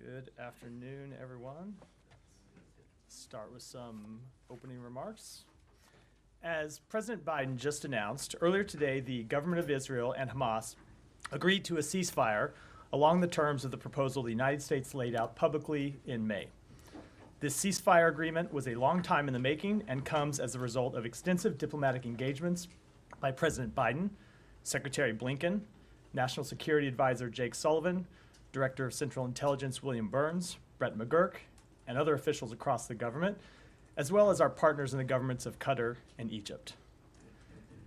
Good afternoon, everyone. Start with some opening remarks. As President Biden just announced, earlier today, the government of Israel and Hamas agreed to a ceasefire along the terms of the proposal the United States laid out publicly in May. This ceasefire agreement was a long time in the making and comes as a result of extensive diplomatic engagements by President Biden, Secretary Blinken, National Security Advisor Jake Sullivan, Director of Central Intelligence William Burns, Brett McGurk, and other officials across the government, as well as our partners in the governments of Qatar and Egypt.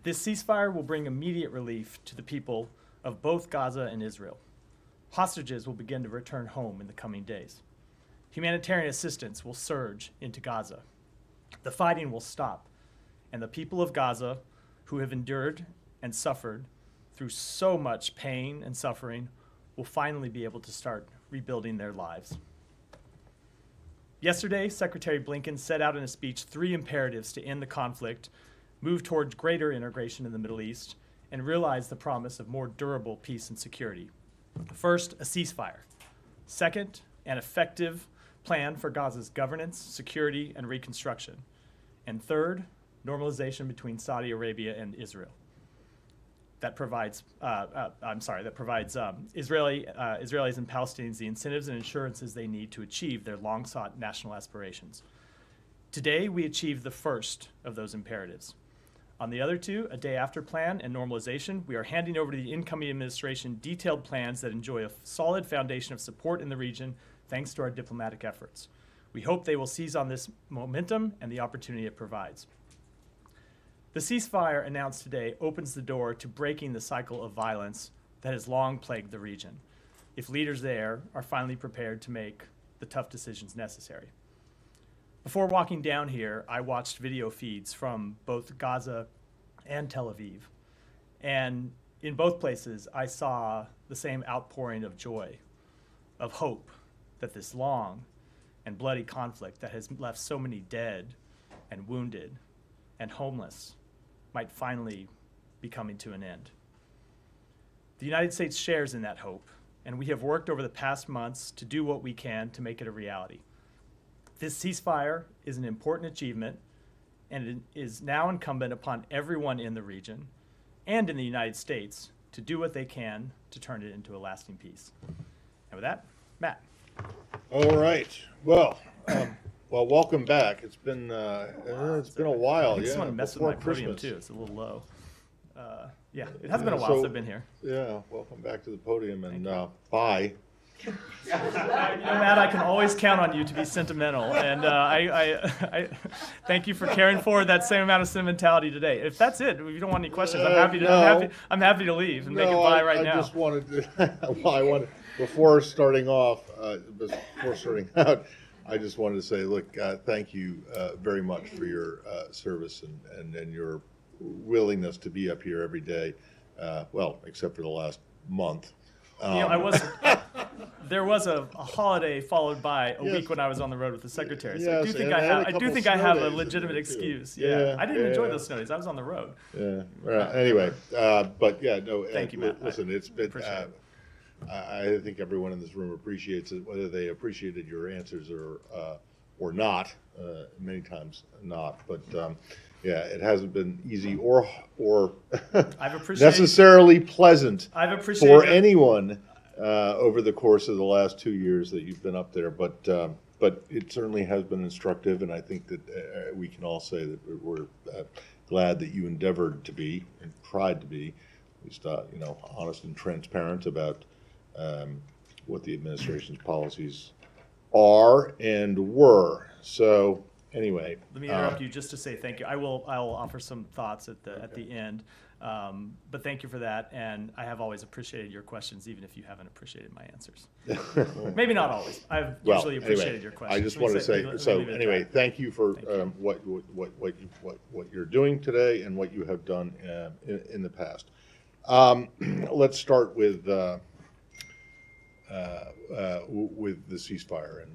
This ceasefire will bring immediate relief to the people of both Gaza and Israel. Hostages will begin to return home in the coming days. Humanitarian assistance will surge into Gaza. The fighting will stop, and the people of Gaza, who have endured and suffered through so much pain and suffering, will finally be able to start rebuilding their lives. Yesterday, Secretary Blinken set out in a speech 3 imperatives to end the conflict, move towards greater integration in the Middle East, and realize the promise of more durable peace and security. First, a ceasefire. Second, an effective plan for Gaza's governance, security, and reconstruction. And third, normalization between Saudi Arabia and Israel. That provides Israelis and Palestinians the incentives and assurances they need to achieve their long-sought national aspirations. Today, we achieved the first of those imperatives. On the other 2, a day-after plan and normalization, we are handing over to the incoming administration detailed plans that enjoy a solid foundation of support in the region thanks to our diplomatic efforts. We hope they will seize on this momentum and the opportunity it provides. The ceasefire announced today opens the door to breaking the cycle of violence that has long plagued the region, if leaders there are finally prepared to make the tough decisions necessary. Before walking down here, I watched video feeds from both Gaza and Tel Aviv, and in both places I saw the same outpouring of joy, of hope that this long and bloody conflict that has left so many dead and wounded and homeless might finally be coming to an end. The United States shares in that hope, and we have worked over the past months to do what we can to make it a reality. This ceasefire is an important achievement, and it is now incumbent upon everyone in the region and in the United States to do what they can to turn it into a lasting peace. And with that, Matt. All right. Well, welcome back. It's been it's been a while. I just want to mess with my podium too. It's a little low. Yeah, it has been a while since I've been here. Yeah, welcome back to the podium, and bye. Matt, I can always count on you to be sentimental, and I thank you for carrying forward that same amount of sentimentality today. If that's it, if you don't want any questions, I'm happy to leave and make it bye right now. I just wanted to. Before starting out, I just wanted to say, look, thank you very much for your service and your willingness to be up here every day. Except for the last month. There was a holiday followed by a week when I was on the road with the secretary. So yes, I do think I have a legitimate excuse. Yeah. I didn't enjoy those snow days. I was on the road. Yeah. Well, anyway, but yeah, no. Thank you, Matt. Listen, it's been. I think everyone in this room appreciates it, whether they appreciated your answers or not. Many times not, but yeah, it hasn't been easy or necessarily pleasant for anyone over the course of the last 2 years that you've been up there. But it certainly has been instructive, and I think that we can all say that we're glad that you endeavored to be and tried to be, at least honest and transparent about what the administration's policies are and were. So anyway, let me interrupt you just to say thank you. I will offer some thoughts at the end, but thank you for that. And I have always appreciated your questions, even if you haven't appreciated my answers. Maybe not always. I've usually appreciated your questions. I just want to say anyway. Thank you for what you're doing today and what you have done in the past. Let's start with the ceasefire, and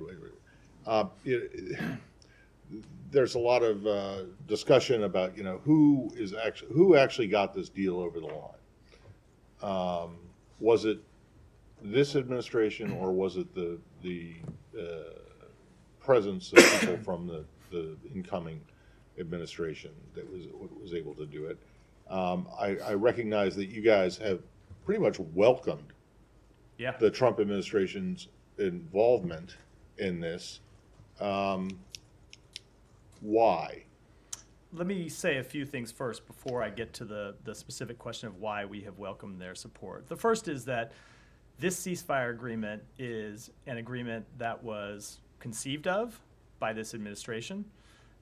there's a lot of discussion about who actually got this deal over the line. Was it this administration, or was it the presence of people from the incoming administration that was able to do it? I recognize that you guys have pretty much welcomed the Trump administration's involvement in this. Why? Let me say a few things first before I get to the specific question of why we have welcomed their support. The first is that this ceasefire agreement is an agreement that was conceived of by this administration,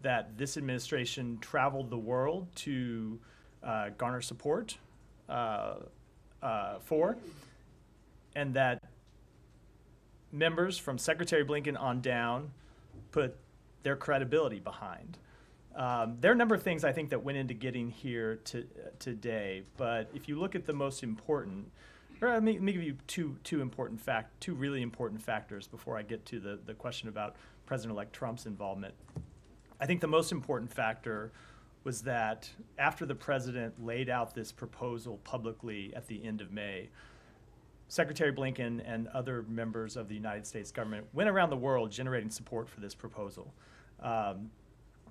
that this administration traveled the world to garner support for, and that members from Secretary Blinken on down put their credibility behind. There are a number of things I think that went into getting here today, but if you look at the most important, or let me give you two really important factors before I get to the question about President-elect Trump's involvement. I think the most important factor was that after the president laid out this proposal publicly at the end of May, Secretary Blinken and other members of the United States government went around the world generating support for this proposal,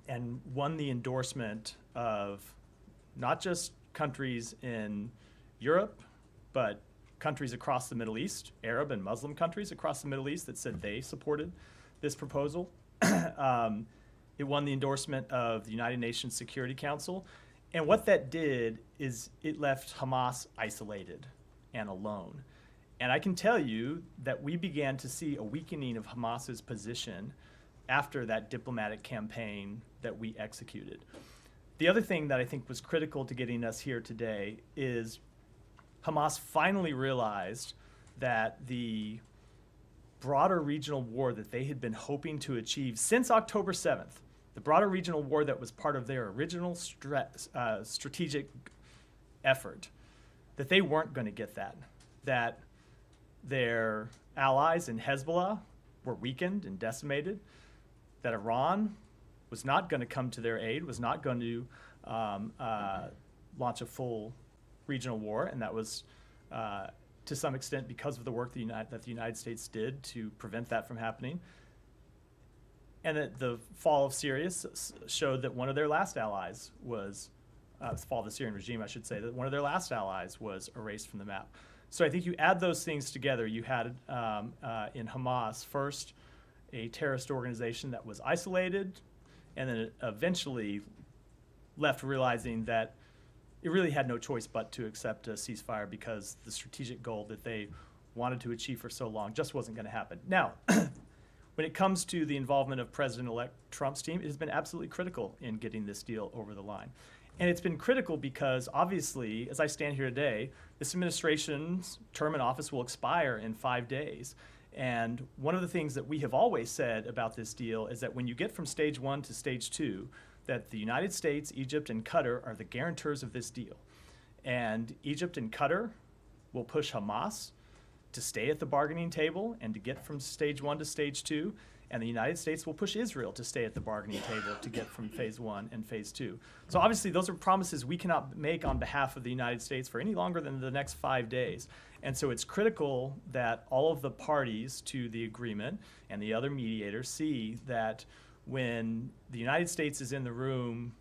and won the endorsement of not just countries in Europe, but countries across the Middle East, Arab and Muslim countries across the Middle East that said they supported this proposal. It won the endorsement of the United Nations Security Council. And what that did is it left Hamas isolated and alone. And I can tell you that we began to see a weakening of Hamas's position after that diplomatic campaign that we executed. The other thing that I think was critical to getting us here today is Hamas finally realized that the broader regional war that they had been hoping to achieve since October 7th, the broader regional war that was part of their original strategic effort, that they weren't going to get that their allies in Hezbollah were weakened and decimated, that Iran was not going to come to their aid, was not going to launch a full regional war, and that was to some extent because of the work that the United States did to prevent that from happening. And that the fall of Syria showed that one of their last allies was, fall of the Syrian regime, I should say, that one of their last allies was erased from the map. So I think you add those things together, you had in Hamas first a terrorist organization that was isolated, and then it eventually left realizing that it really had no choice but to accept a ceasefire because the strategic goal that they wanted to achieve for so long just wasn't going to happen. Now, when it comes to the involvement of President-elect Trump's team, it has been absolutely critical in getting this deal over the line. And it's been critical because, obviously, as I stand here today, this administration's term in office will expire in 5 days. And one of the things that we have always said about this deal is that when you get from stage 1 to stage 2, that the United States, Egypt, and Qatar are the guarantors of this deal. And Egypt and Qatar will push Hamas to stay at the bargaining table and to get from stage 1 to stage 2, and the United States will push Israel to stay at the bargaining table to get from phase 1 and phase 2. So obviously those are promises we cannot make on behalf of the United States for any longer than the next 5 days. And so it's critical that all of the parties to the agreement and the other mediators see that when the United States is in the room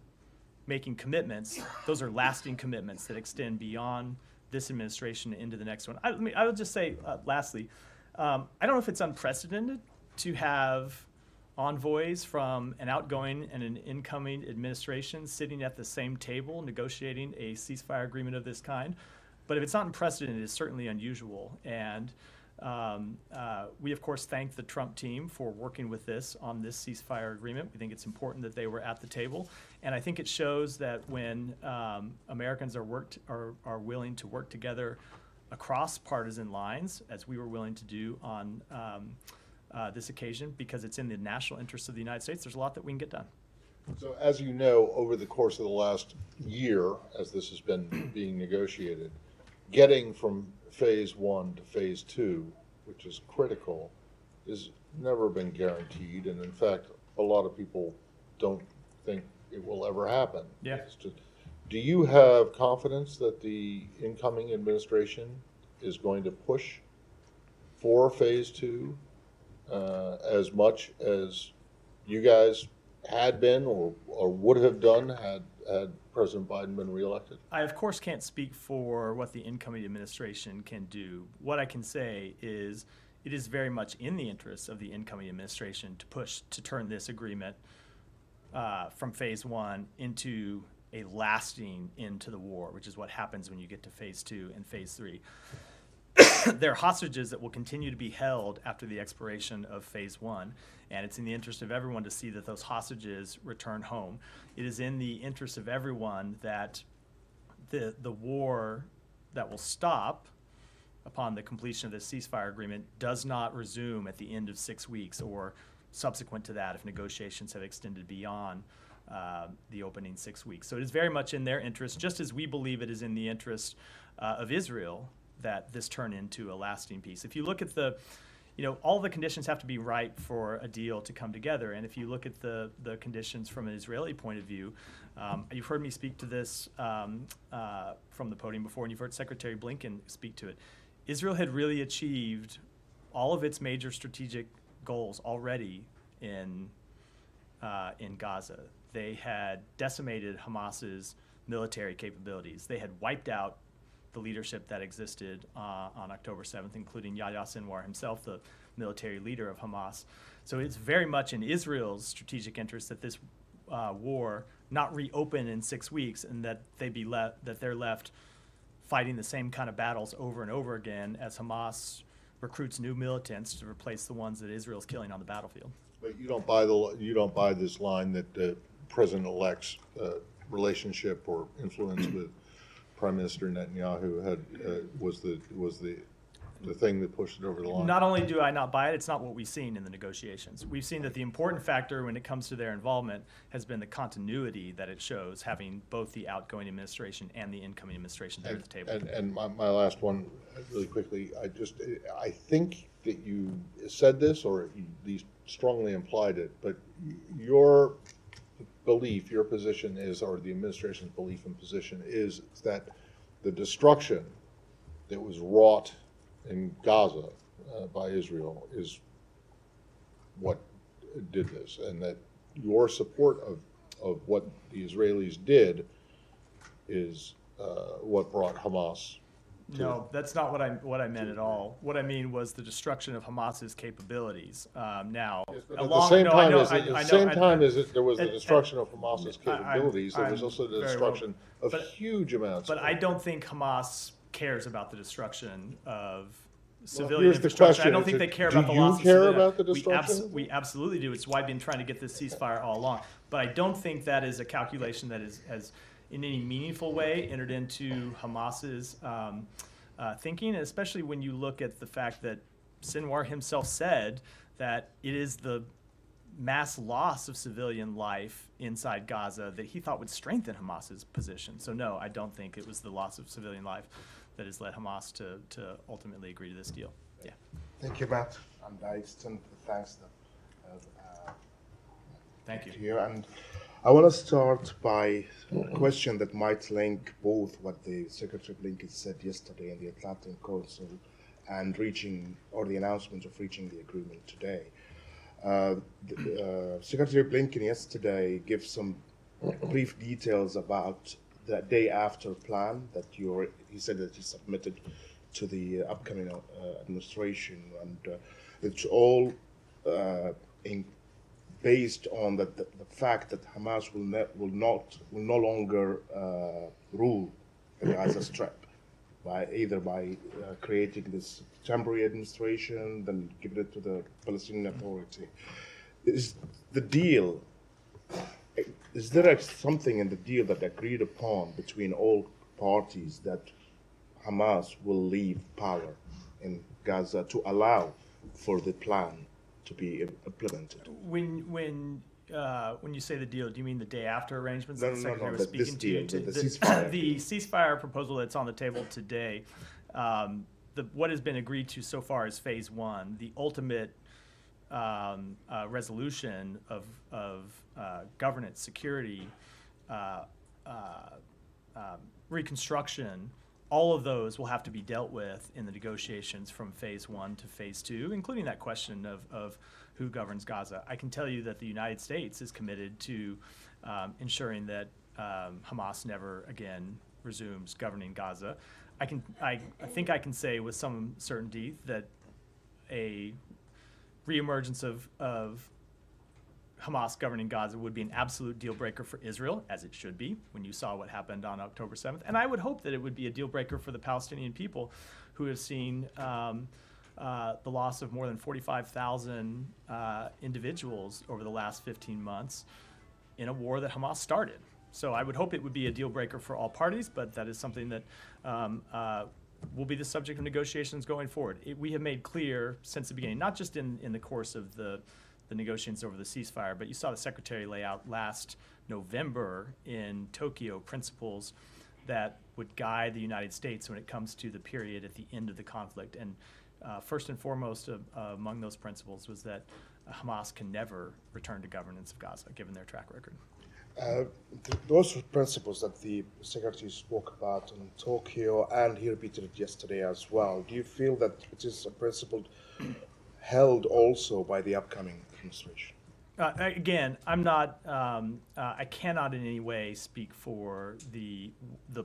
making commitments, those are lasting commitments that extend beyond this administration into the next one. I would just say, lastly, I don't know if it's unprecedented to have envoys from an outgoing and an incoming administration sitting at the same table negotiating a ceasefire agreement of this kind. But if it's not unprecedented, it's certainly unusual. And we, of course, thank the Trump team for working with this on this ceasefire agreement. We think it's important that they were at the table. And I think it shows that when Americans are willing to work together across partisan lines, as we were willing to do on this occasion, because it's in the national interest of the United States, there's a lot that we can get done. So as you know, over the course of the last year, as this has been being negotiated, getting from phase 1 to phase 2, which is critical, has never been guaranteed. And in fact, a lot of people don't think it will ever happen. Yeah. Do you have confidence that the incoming administration is going to push for phase two as much as you guys had been or would have done had President Biden been reelected? I, of course, can't speak for what the incoming administration can do. What I can say is it is very much in the interest of the incoming administration to push to turn this agreement from phase one into a lasting end to the war, which is what happens when you get to phase two and phase three. There are hostages that will continue to be held after the expiration of phase one, and it's in the interest of everyone to see that those hostages return home. It is in the interest of everyone that the war that will stop upon the completion of the ceasefire agreement does not resume at the end of 6 weeks or subsequent to that if negotiations have extended beyond the opening 6 weeks. So it is very much in their interest, just as we believe it is in the interest of Israel that this turn into a lasting peace. If you look at all the conditions have to be right for a deal to come together. And if you look at the conditions from an Israeli point of view, you've heard me speak to this from the podium before, and you've heard Secretary Blinken speak to it. Israel had really achieved all of its major strategic goals already in Gaza. They had decimated Hamas's military capabilities. They had wiped out the leadership that existed on October 7th, including Yahya Sinwar himself, the military leader of Hamas. So it's very much in Israel's strategic interest that this war not reopen in 6 weeks, and that they're left fighting the same kind of battles over and over again as Hamas recruits new militants to replace the ones that Israel's killing on the battlefield. But you don't buy this line that the president-elect's relationship or influence with Prime Minister Netanyahu was the thing that pushed it over the line. Not only do I not buy it, it's not what we've seen in the negotiations. We've seen that the important factor when it comes to their involvement has been the continuity that it shows, having both the outgoing administration and the incoming administration there at the table. And my last one, really quickly, I think that you said this, or you at least strongly implied it, but your belief, your position is, or the administration's belief and position is that the destruction that was wrought in Gaza by Israel is what did this, and that your support of what the Israelis did is what brought Hamas. No, that's not what I meant at all. What I mean was the destruction of Hamas's capabilities. Now, yes, at the same time as there was the destruction of Hamas's capabilities, there was also the destruction of huge amounts. But I don't think Hamas cares about the destruction of civilian infrastructure. I don't think they care about the loss of civilian. Do you care about the destruction? We absolutely do. It's why I've been trying to get this ceasefire all along. But I don't think that is a calculation that has in any meaningful way entered into Hamas's thinking, and especially when you look at the fact that Sinwar himself said that it is the mass loss of civilian life inside Gaza that he thought would strengthen Hamas's position. So no, I don't think it was the loss of civilian life that has led Hamas to ultimately agree to this deal. Yeah. Thank you, Matt. And I extend the thanks Thank you. to you. And I want to start by a question that might link both what the Secretary Blinken said yesterday in the Atlantic Council and the announcement of reaching the agreement today. Secretary Blinken yesterday gave some brief details about the day after plan that he said that he submitted to the upcoming administration, and it's all based on the fact that Hamas will no longer rule the Gaza Strip by creating this temporary administration, then giving it to the Palestinian Authority. Is there something in the deal that agreed upon between all parties that Hamas will leave power in Gaza to allow for the plan to be implemented? When you say the deal, do you mean the day after arrangements? No, the Secretary was this speaking deal, to the ceasefire. The ceasefire proposal that's on the table today. What has been agreed to so far is phase one. The ultimate resolution of governance, security, reconstruction all of those will have to be dealt with in the negotiations from phase 1 to phase 2, including that question of who governs Gaza. I can tell you that the United States is committed to ensuring that Hamas never again resumes governing Gaza. I think I can say with some certainty that a reemergence of Hamas governing Gaza would be an absolute deal breaker for Israel, as it should be, when you saw what happened on October 7th. And I would hope that it would be a deal breaker for the Palestinian people, who have seen the loss of more than 45,000 individuals over the last 15 months in a war that Hamas started. So I would hope it would be a deal breaker for all parties, but that is something that will be the subject of negotiations going forward. We have made clear since the beginning, not just in the course of the negotiations over the ceasefire, but you saw the Secretary lay out last November in Tokyo principles that would guide the United States when it comes to the period at the end of the conflict. And first and foremost among those principles was that Hamas can never return to governance of Gaza, given their track record. Those principles that the Secretary spoke about in Tokyo, and he repeated it yesterday as well, do you feel that it is a principle held also by the upcoming administration? Again, I'm not. I cannot in any way speak for the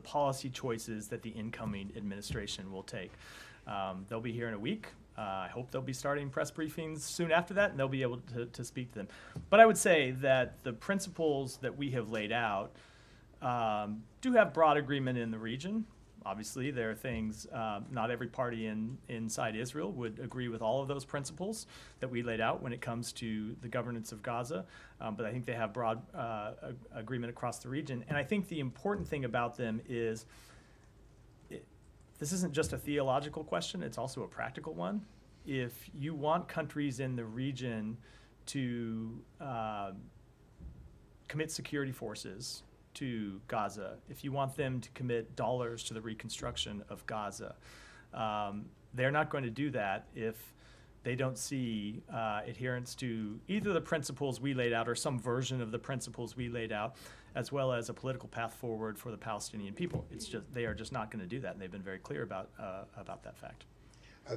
policy choices that the incoming administration will take. They'll be here in a week. I hope they'll be starting press briefings soon after that, and they'll be able to speak to them. But I would say that the principles that we have laid out do have broad agreement in the region. Obviously, there are things, not every party inside Israel would agree with all of those principles that we laid out when it comes to the governance of Gaza, but I think they have broad agreement across the region. And I think the important thing about them is this isn't just a theological question, it's also a practical one. If you want countries in the region to commit security forces to Gaza, if you want them to commit dollars to the reconstruction of Gaza, they're not going to do that if they don't see adherence to either the principles we laid out or some version of the principles we laid out, as well as a political path forward for the Palestinian people. It's just they are just not going to do that, and they've been very clear about that fact.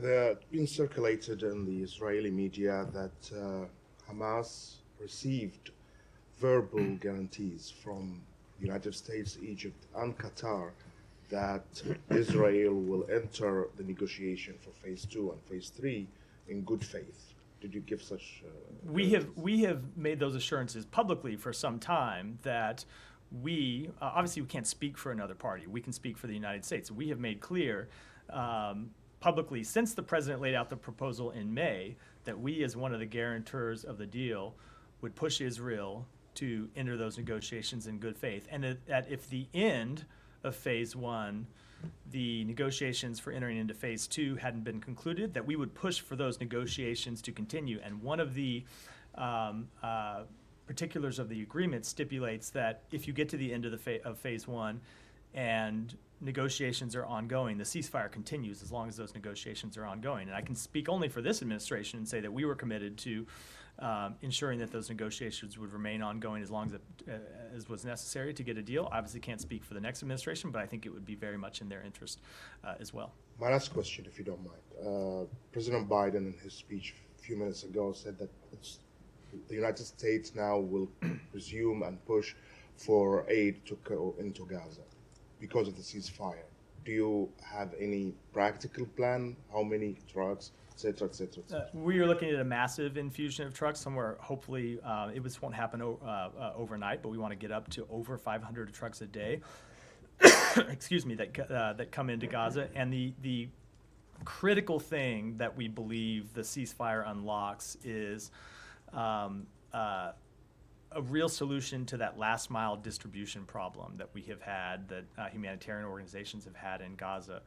There been circulated in the Israeli media that Hamas received verbal guarantees from the United States, Egypt, and Qatar that Israel will enter the negotiation for phase 2 and phase 3 in good faith. Did you give such? We have made those assurances publicly for some time that we obviously we can't speak for another party. We can speak for the United States. We have made clear publicly since the president laid out the proposal in May that we, as one of the guarantors of the deal, would push Israel to enter those negotiations in good faith, and that if the end of phase 1, the negotiations for entering into phase 2 hadn't been concluded, that we would push for those negotiations to continue. And one of the particulars of the agreement stipulates that if you get to the end of phase 1 and negotiations are ongoing, the ceasefire continues as long as those negotiations are ongoing. And I can speak only for this administration and say that we were committed to ensuring that those negotiations would remain ongoing as long as was necessary to get a deal. Obviously can't speak for the next administration, but I think it would be very much in their interest as well. My last question, if you don't mind. President Biden, in his speech a few minutes ago, said that the United States now will resume and push for aid to go into Gaza because of the ceasefire. Do you have any practical plan? How many trucks? Et cetera, et cetera, et cetera. We are looking at a massive infusion of trucks somewhere. Hopefully, it won't happen overnight, but we want to get up to over 500 trucks a day. Excuse me, that come into Gaza. And the critical thing that we believe the ceasefire unlocks is a real solution to that last mile distribution problem that we have had, that humanitarian organizations have had in Gaza,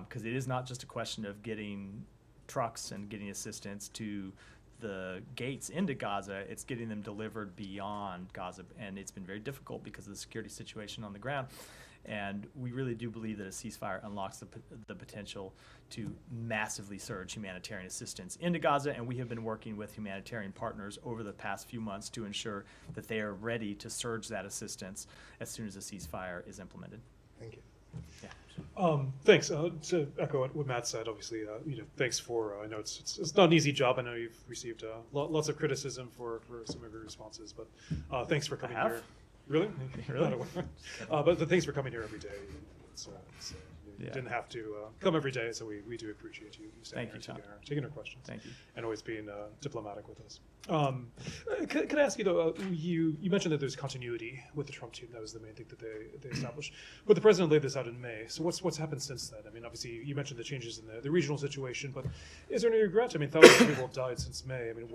because it is not just a question of getting trucks and getting assistance to the gates into Gaza, it's getting them delivered beyond Gaza, and it's been very difficult because of the security situation on the ground. And we really do believe that a ceasefire unlocks the potential to massively surge humanitarian assistance into Gaza, and we have been working with humanitarian partners over the past few months to ensure that they are ready to surge that assistance as soon as the ceasefire is implemented. Thank you. Yeah. Thanks. To echo what Matt said, obviously, thanks for. I know it's not an easy job. I know you've received lots of criticism for some of your responses, but thanks for coming here. Really? Really? But thanks for coming here every day. You didn't have to come every day, so we do appreciate you staying here, taking our questions. Thank you. And always being diplomatic with us. Can I ask you, though, you mentioned that there's continuity with the Trump team. That was the main thing that they established. But the president laid this out in May. So what's happened since then? I mean, obviously, you mentioned the changes in the regional situation, but is there any regret? I mean, thousands of people have died since May. I mean,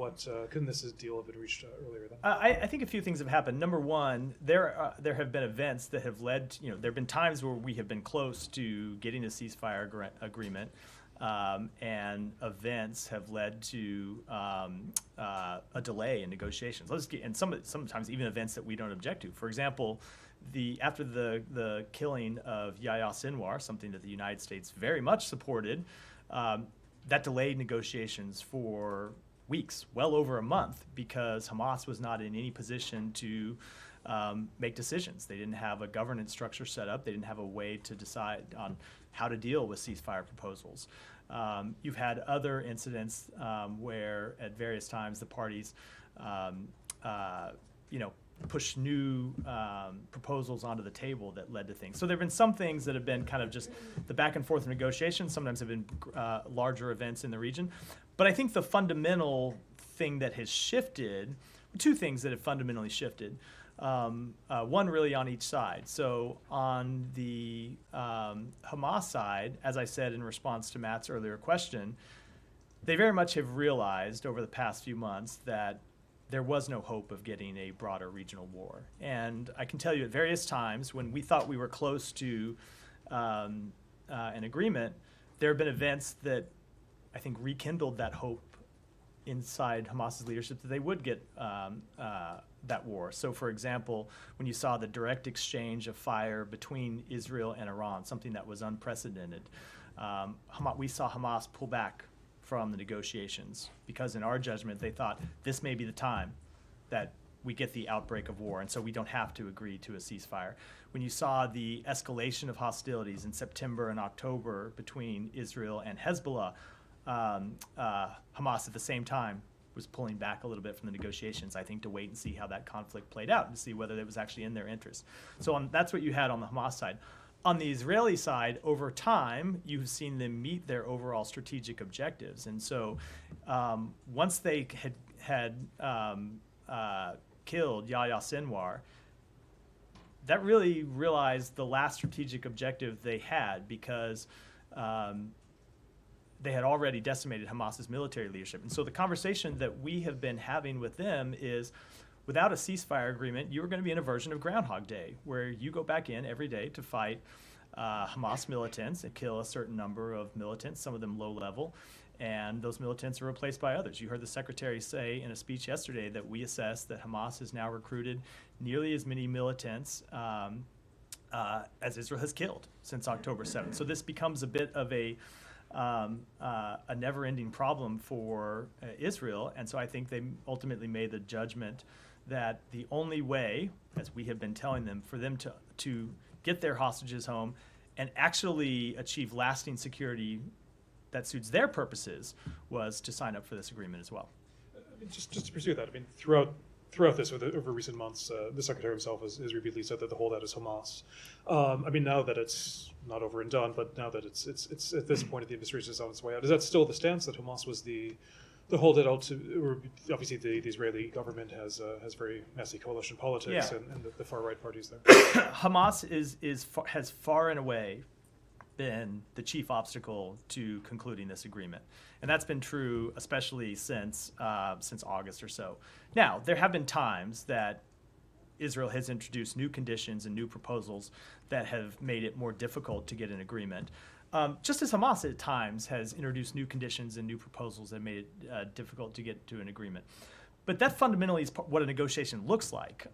couldn't this deal have been reached earlier then? I think a few things have happened. Number one, there have been events that have led, there have been times where we have been close to getting a ceasefire agreement, and events have led to a delay in negotiations. And sometimes even events that we don't object to. For example, after the killing of Yahya Sinwar, something that the United States very much supported, that delayed negotiations for weeks, well over a month, because Hamas was not in any position to make decisions. They didn't have a governance structure set up. They didn't have a way to decide on how to deal with ceasefire proposals. You've had other incidents where at various times the parties push new proposals onto the table that led to things. So there have been some things that have been kind of just the back and forth of negotiations. Sometimes have been larger events in the region. But I think the fundamental thing that has shifted, two things that have fundamentally shifted, one really on each side. So on the Hamas side, as I said in response to Matt's earlier question, they very much have realized over the past few months that there was no hope of getting a broader regional war. And I can tell you at various times when we thought we were close to an agreement, there have been events that I think rekindled that hope inside Hamas's leadership that they would get that war. So, for example, when you saw the direct exchange of fire between Israel and Iran, something that was unprecedented, we saw Hamas pull back from the negotiations because, in our judgment, they thought this may be the time that we get the outbreak of war, and so we don't have to agree to a ceasefire. When you saw the escalation of hostilities in September and October between Israel and Hezbollah, Hamas at the same time was pulling back a little bit from the negotiations, I think, to wait and see how that conflict played out, to see whether it was actually in their interest. So that's what you had on the Hamas side. On the Israeli side, over time, you've seen them meet their overall strategic objectives. And so once they had killed Yahya Sinwar, that really realized the last strategic objective they had, because they had already decimated Hamas's military leadership. And so the conversation that we have been having with them is, without a ceasefire agreement, you are going to be in a version of Groundhog Day, where you go back in every day to fight Hamas militants and kill a certain number of militants, some of them low level, and those militants are replaced by others. You heard the secretary say in a speech yesterday that we assess that Hamas has now recruited nearly as many militants as Israel has killed since October 7th. So this becomes a bit of a never-ending problem for Israel, and so I think they ultimately made the judgment that the only way, as we have been telling them, for them to get their hostages home and actually achieve lasting security that suits their purposes was to sign up for this agreement as well. I mean, just to pursue that, I mean, throughout this over recent months, the secretary himself has repeatedly said that the holdout is Hamas. I mean, now that it's not over and done, but now that it's at this point, the administration is on its way out, is that still the stance that Hamas was the holdout? Or obviously the Israeli government has very messy coalition politics, Yeah. and the far right parties there. Hamas has far and away been the chief obstacle to concluding this agreement, and that's been true especially since August or so. Now, there have been times that Israel has introduced new conditions and new proposals that have made it more difficult to get an agreement. Just as Hamas at times has introduced new conditions and new proposals that made it difficult to get to an agreement. But that fundamentally is what a negotiation looks like.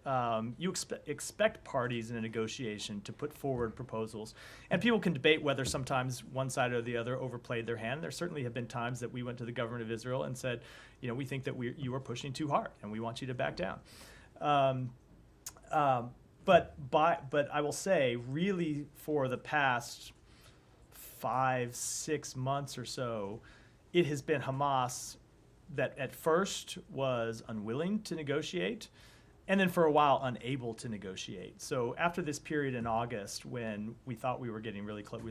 You expect parties in a negotiation to put forward proposals, and people can debate whether sometimes one side or the other overplayed their hand. There certainly have been times that we went to the government of Israel and said, we think that you are pushing too hard, and we want you to back down. But I will say, really, for the past 5-6 months or so, it has been Hamas that at first was unwilling to negotiate, and then for a while unable to negotiate. So after this period in August, when we thought we were getting really close,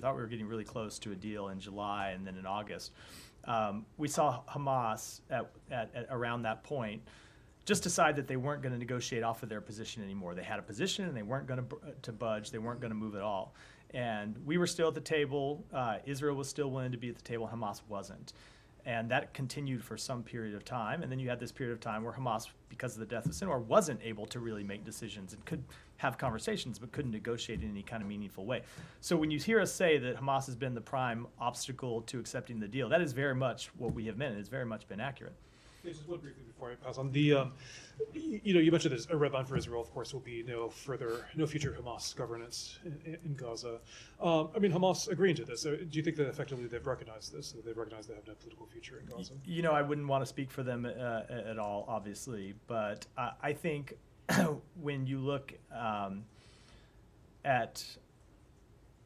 close to a deal in July, and then in August, we saw Hamas at around that point just decide that they weren't going to negotiate off of their position anymore. They had a position and they weren't going to budge. They weren't going to move at all. And we were still at the table. Israel was still willing to be at the table. Hamas wasn't. And that continued for some period of time. And then you had this period of time where Hamas, because of the death of Sinwar, wasn't able to really make decisions and could have conversations but couldn't negotiate in any kind of meaningful way. So when you hear us say that Hamas has been the prime obstacle to accepting the deal, that is very much what we have meant. It's very much been accurate. Just one briefly before I pass on. You mentioned this, a red line for Israel, of course, will be no future Hamas governance in Gaza. Hamas agreeing to this. So do you think that effectively they've recognized this, that they've recognized they have no political future in Gaza? I wouldn't want to speak for them at all, obviously, but I think when you look at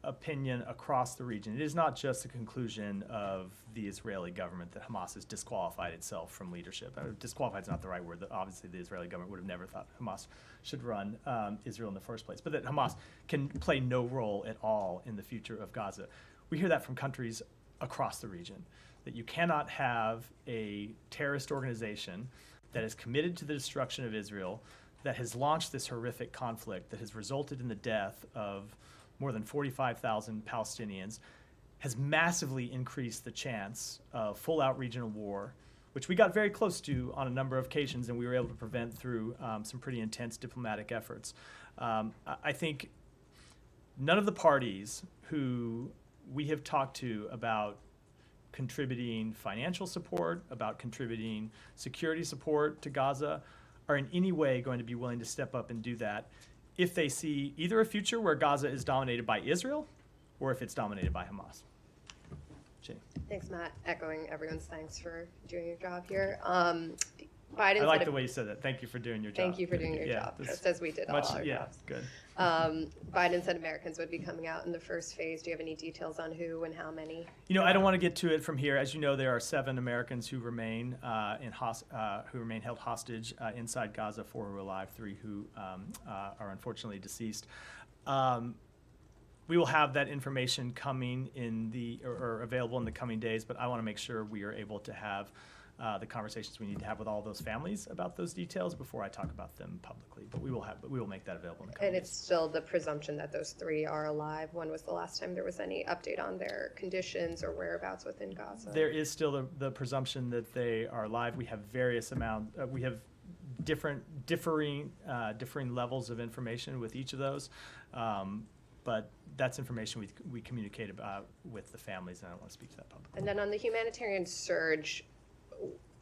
opinion across the region, it is not just a conclusion of the Israeli government that Hamas has disqualified itself from leadership. Disqualified is not the right word. Obviously, the Israeli government would have never thought Hamas should run Israel in the first place, but that Hamas can play no role at all in the future of Gaza. We hear that from countries across the region, that you cannot have a terrorist organization that is committed to the destruction of Israel, that has launched this horrific conflict that has resulted in the death of more than 45,000 Palestinians, has massively increased the chance of full-out regional war, which we got very close to on a number of occasions, and we were able to prevent through some pretty intense diplomatic efforts. I think none of the parties who we have talked to about contributing financial support, about contributing security support to Gaza, are in any way going to be willing to step up and do that if they see either a future where Gaza is dominated by Israel or if it's dominated by Hamas. Jane. Thanks, Matt. Echoing everyone's thanks for doing your job here. I like the way you said that. Thank you for doing your job. Thank you for doing your job, just as we did all our jobs. Good. Biden said Americans would be coming out in the first phase. Do you have any details on who and how many? I don't want to get to it from here. As you know, there are 7 Americans who remain held hostage inside Gaza, 4 who are alive, 3 who are unfortunately deceased. We will have that information coming or available in the coming days, but I want to make sure we are able to have the conversations we need to have with all those families about those details before I talk about them publicly. But we will make that available in the coming days. And it's still the presumption that those 3 are alive. When was the last time there was any update on their conditions or whereabouts within Gaza? There is still the presumption that they are alive. We have we have differing levels of information with each of those. But that's information we communicate about with the families, and I don't want to speak to that publicly. And then on the humanitarian surge,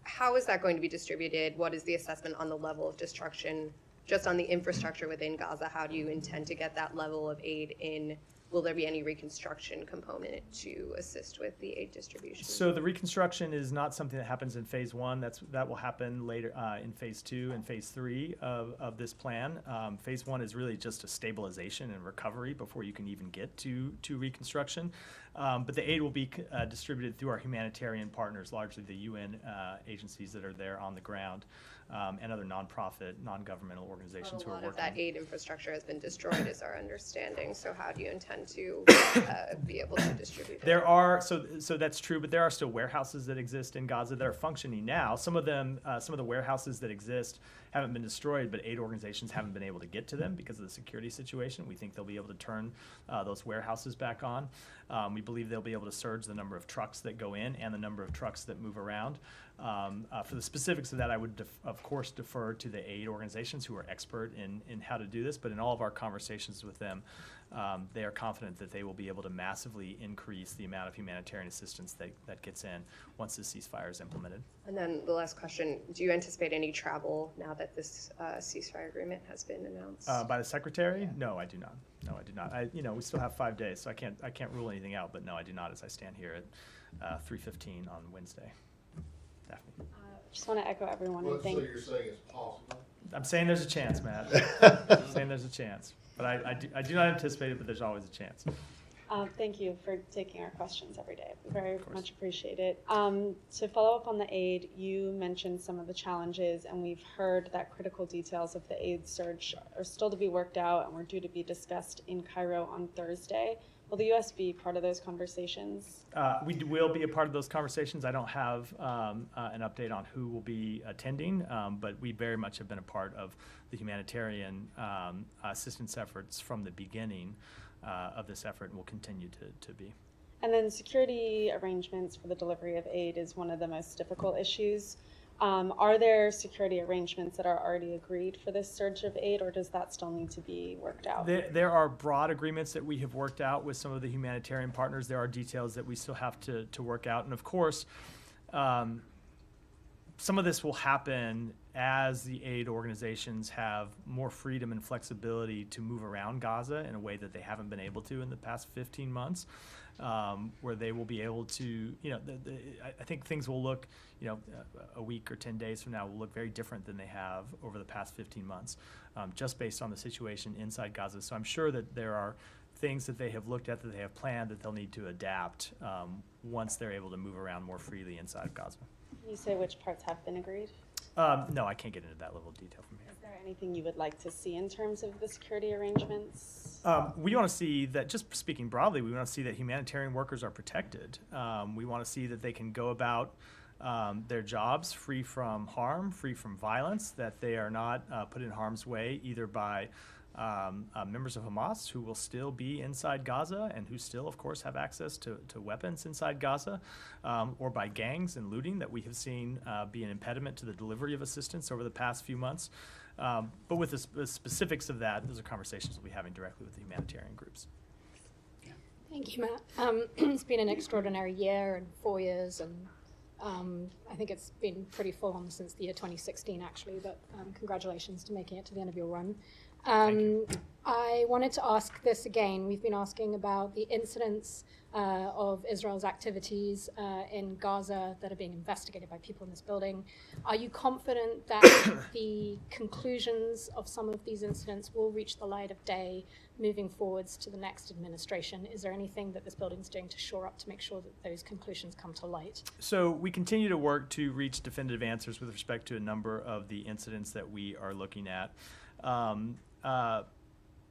how is that going to be distributed? What is the assessment on the level of destruction just on the infrastructure within Gaza? How do you intend to get that level of aid in? Will there be any reconstruction component to assist with the aid distribution? So the reconstruction is not something that happens in phase 1. That will happen later in phase 2 and phase 3 of this plan. Phase 1 is really just a stabilization and recovery before you can even get to reconstruction. But the aid will be distributed through our humanitarian partners, largely the UN agencies that are there on the ground, and other nonprofit, non-governmental organizations who are working. A lot of that aid infrastructure has been destroyed, is our understanding. So how do you intend to be able to distribute it? There are, so that's true, but there are still warehouses that exist in Gaza that are functioning now. Some of the warehouses that exist haven't been destroyed, but aid organizations haven't been able to get to them because of the security situation. We think they'll be able to turn those warehouses back on. We believe they'll be able to surge the number of trucks that go in and the number of trucks that move around. For the specifics of that, I would, of course, defer to the aid organizations who are expert in how to do this, but in all of our conversations with them, they are confident that they will be able to massively increase the amount of humanitarian assistance that gets in once the ceasefire is implemented. And then the last question, do you anticipate any travel now that this ceasefire agreement has been announced? By the secretary? Yeah. No, I do not. No, I do not. We still have 5 days, so I can't rule anything out, but no, I do not as I stand here at 3:15 on Wednesday. Daphne. Just want to echo everyone. Well, so you're saying it's possible? I'm saying there's a chance, Matt. I'm saying there's a chance. But I do not anticipate it, but there's always a chance. Thank you for taking our questions every day. We very much appreciate it. To follow up on the aid, you mentioned some of the challenges, and we've heard that critical details of the aid surge are still to be worked out and were due to be discussed in Cairo on Thursday. Will the U.S. be part of those conversations? We will be a part of those conversations. I don't have an update on who will be attending, but we very much have been a part of the humanitarian assistance efforts from the beginning of this effort, and will continue to be. And then security arrangements for the delivery of aid is one of the most difficult issues. Are there security arrangements that are already agreed for this surge of aid, or does that still need to be worked out? There are broad agreements that we have worked out with some of the humanitarian partners. There are details that we still have to work out. And of course, some of this will happen as the aid organizations have more freedom and flexibility to move around Gaza in a way that they haven't been able to in the past 15 months, where they will be able to, I think things will look, a week or 10 days from now will look very different than they have over the past 15 months, just based on the situation inside Gaza. So I'm sure that there are things that they have looked at, that they have planned, that they'll need to adapt once they're able to move around more freely inside of Gaza. Can you say which parts have been agreed? No, I can't get into that level of detail from here. Is there anything you would like to see in terms of the security arrangements? We want to see that, just speaking broadly, we want to see that humanitarian workers are protected. We want to see that they can go about their jobs free from harm, free from violence, that they are not put in harm's way either by members of Hamas, who will still be inside Gaza and who still, of course, have access to weapons inside Gaza, or by gangs and looting that we have seen be an impediment to the delivery of assistance over the past few months. But with the specifics of that, those are conversations we'll be having directly with the humanitarian groups. Thank you, Matt. It's been an extraordinary year and 4 years, and I think it's been pretty full on since the year 2016, actually, but congratulations to making it to the end of your run. I wanted to ask this again. We've been asking about the incidents of Israel's activities in Gaza that are being investigated by people in this building. Are you confident that the conclusions of some of these incidents will reach the light of day moving forwards to the next administration? Is there anything that this building's doing to shore up to make sure that those conclusions come to light? So we continue to work to reach definitive answers with respect to a number of the incidents that we are looking at.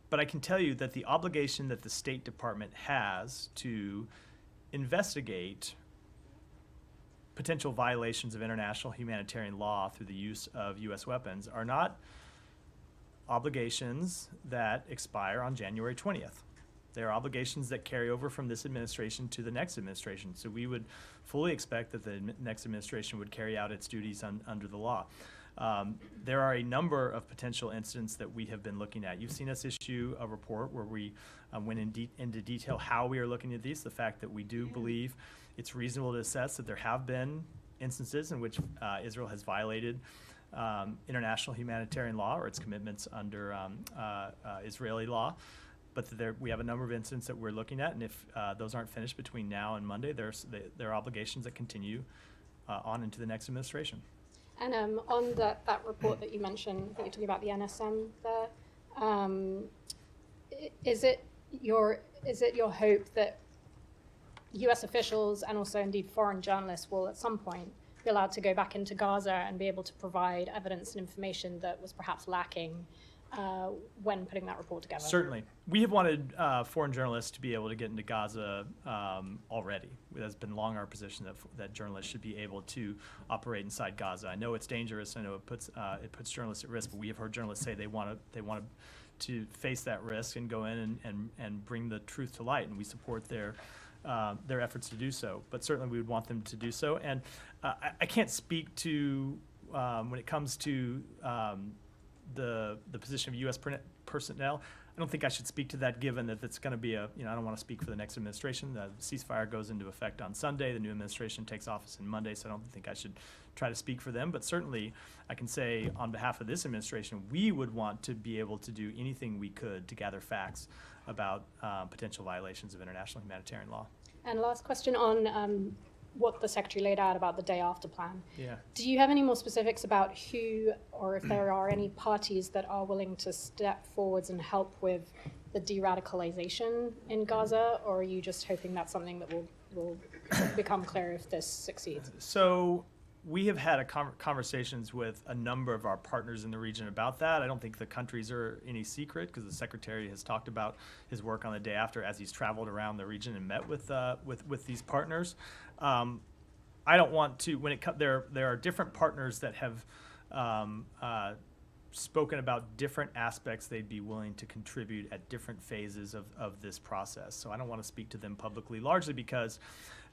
But I can tell you that the obligation that the State Department has to investigate potential violations of international humanitarian law through the use of U.S. weapons are not obligations that expire on January 20th. They are obligations that carry over from this administration to the next administration. So we would fully expect that the next administration would carry out its duties under the law. There are a number of potential incidents that we have been looking at. You've seen us issue a report where we went into detail how we are looking at these, the fact that we do believe it's reasonable to assess that there have been instances in which Israel has violated international humanitarian law or its commitments under Israeli law. But we have a number of incidents that we're looking at, and if those aren't finished between now and Monday, there are obligations that continue on into the next administration. And on that report that you mentioned, I think you're talking about the NSM there. Is it your hope that U.S. officials and also indeed foreign journalists will at some point be allowed to go back into Gaza and be able to provide evidence and information that was perhaps lacking when putting that report together? Certainly. We have wanted foreign journalists to be able to get into Gaza already. It has been long our position that journalists should be able to operate inside Gaza. I know it's dangerous. I know it puts journalists at risk, but we have heard journalists say they want to face that risk and go in and bring the truth to light, and we support their efforts to do so. But certainly we would want them to do so. And I can't speak to, when it comes to the position of U.S. personnel, I don't think I should speak to that, given that it's going to be I don't want to speak for the next administration. The ceasefire goes into effect on Sunday. The new administration takes office on Monday, so I don't think I should try to speak for them. But certainly I can say on behalf of this administration, we would want to be able to do anything we could to gather facts about potential violations of international humanitarian law. And last question on what the Secretary laid out about the day after plan. Yeah. Do you have any more specifics about who, or if there are any parties that are willing to step forwards and help with the de-radicalization in Gaza, or are you just hoping that's something that will become clear if this succeeds? So we have had conversations with a number of our partners in the region about that. I don't think the countries are any secret, because the Secretary has talked about his work on the day after as he's traveled around the region and met with these partners. I don't want to, there are different partners that have spoken about different aspects they'd be willing to contribute at different phases of this process. So I don't want to speak to them publicly, largely because